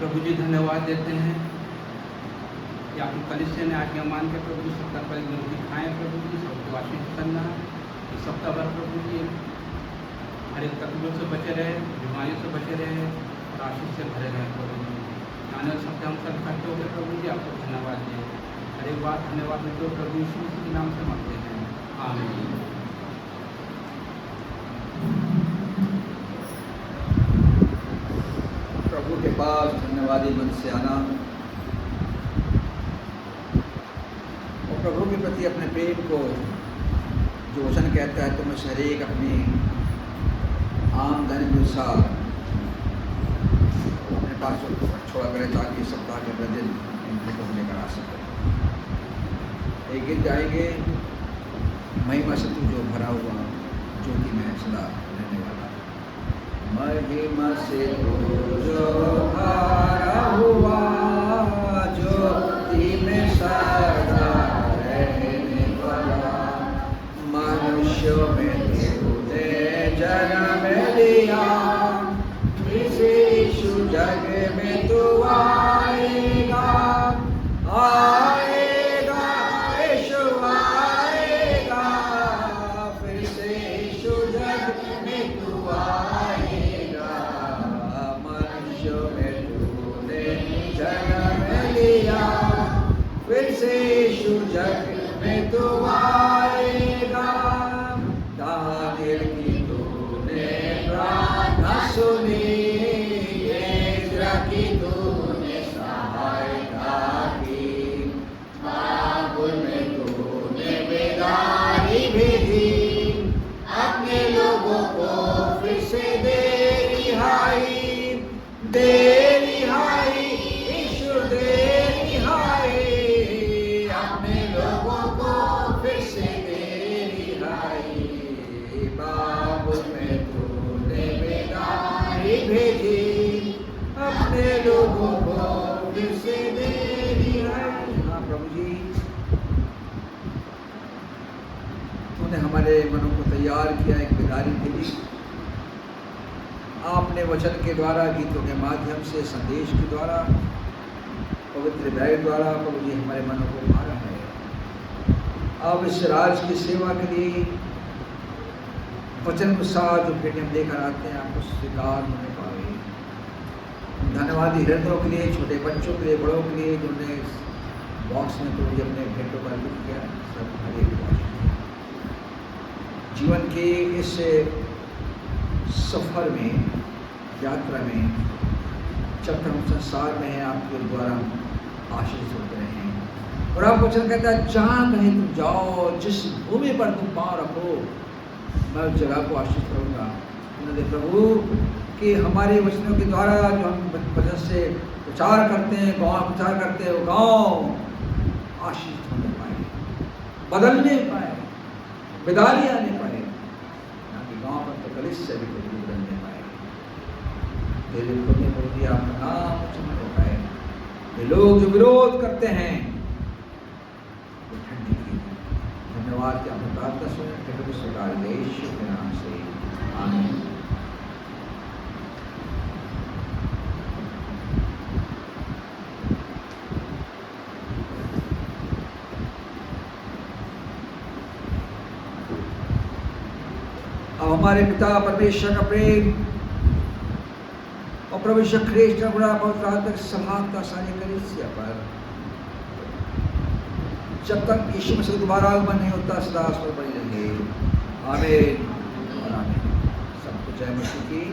प्रभु जी धन्यवाद देते हैं कि आपकी कलिसिया ने आज्ञा मान के प्रभु जी सप्ताह पर रोटी खाएँ प्रभु जी, सबको आशीष करना कि सप्ताह भर प्रभु जी हर एक तकलीफों से बचे रहे, बीमारियों से बचे रहे और आशीष से भरे रहे प्रभु जी। आने वाले सप्ताह हम सब इकट्ठे होकर प्रभु जी आपको धन्यवाद दें। हर एक बात धन्यवाद देते हो प्रभु यीशु मसीह के नाम से मांगते हैं, आमीन। प्रभु के पास धन्यवादी मन से आना और प्रभु के प्रति अपने प्रेम को, जो वचन कहता है तुम हर एक अपनी आमदनी के अनुसार अपने पास छोड़ा करें ताकि सप्ताह के अगले दिन इनको को लेकर आ सके। एक गीत गाएंगे, महिमा से तू जो भरा हुआ ज्योति में सदा रहने वाला। महिमा से तू जो भरा हुआ ज्योति में सदा रहने वाला, मनुष्य में तूने जन्म लिया, इस यीशु जग में तू आएगा, आएगा यीशु आएगा, फिर से यीशु जग में तू आएगा, मनुष्य में तूने जन्म लिया, फिर से यीशु जग में तू आएगा। दानियल की तूने प्रार्थना सुनी, एज्रा की तूने सहायता की, बाबुल में तूने बेदारी भेजी, अपने लोगों को फिर से दे रिहाई, दे रिहाई यीशु दे रिहाई, अपने लोगों को फिर से दे रिहाई, बाबुल में तूने बेदारी भेजी, अपने लोगों को फिर से दे रिहाई। हाँ प्रभु जी, तूने हमारे मनों को तैयार किया, एक बेदारी भेजी, आपने वचन के द्वारा, गीतों के माध्यम से, संदेश के द्वारा, पवित्र बैग द्वारा प्रभु जी हमारे मनों को मारा है। अब इस राज की सेवा के लिए वचन के साथ जो भेंट हम लेकर आते हैं आपको स्वीकार होने पाए। धन्यवादी हृदयों के लिए, छोटे बच्चों के लिए, बड़ों के लिए, जिन्होंने बॉक्स में तो अपने भेंटों का लिख किया, सब हरे जीवन के इस सफर में, यात्रा में, जब हम संसार में हैं आपके द्वारा आशीष होते हैं। और आप वचन कहता है जहाँ कहीं तुम जाओ, जिस भूमि पर तुम पाँव रखो, मैं उस जगह को आशीष करूँगा। उन्होंने प्रभु कि हमारे वचनों के द्वारा जो हम वचन से प्रचार करते हैं, गाँव प्रचार करते हैं, वो गाँव आशीष होने पाए, बदलने पाए, बेदारी आने पाए, ताकि गाँव पर तो कलिस से भी कोई बदलने पाए, तेरे खोने पर भी आपका नाम चमक पाए। ये लोग जो विरोध करते हैं वो ठंडी की धन्यवाद की आपने प्रार्थना सुने, प्रभु सरकार देश के नाम से आमीन। अब हमारे पिता परमेश्वर का प्रेम और प्रभु यीशु ख्रीष्ट का बड़ा पवित्र आत्मिक समानता सारी कलीसिया पर, जब तक यीशु मसीह दोबारा आगमन नहीं होता, सदा पर बनी रहे। आमीन और आमीन। सबको जय मसीह की।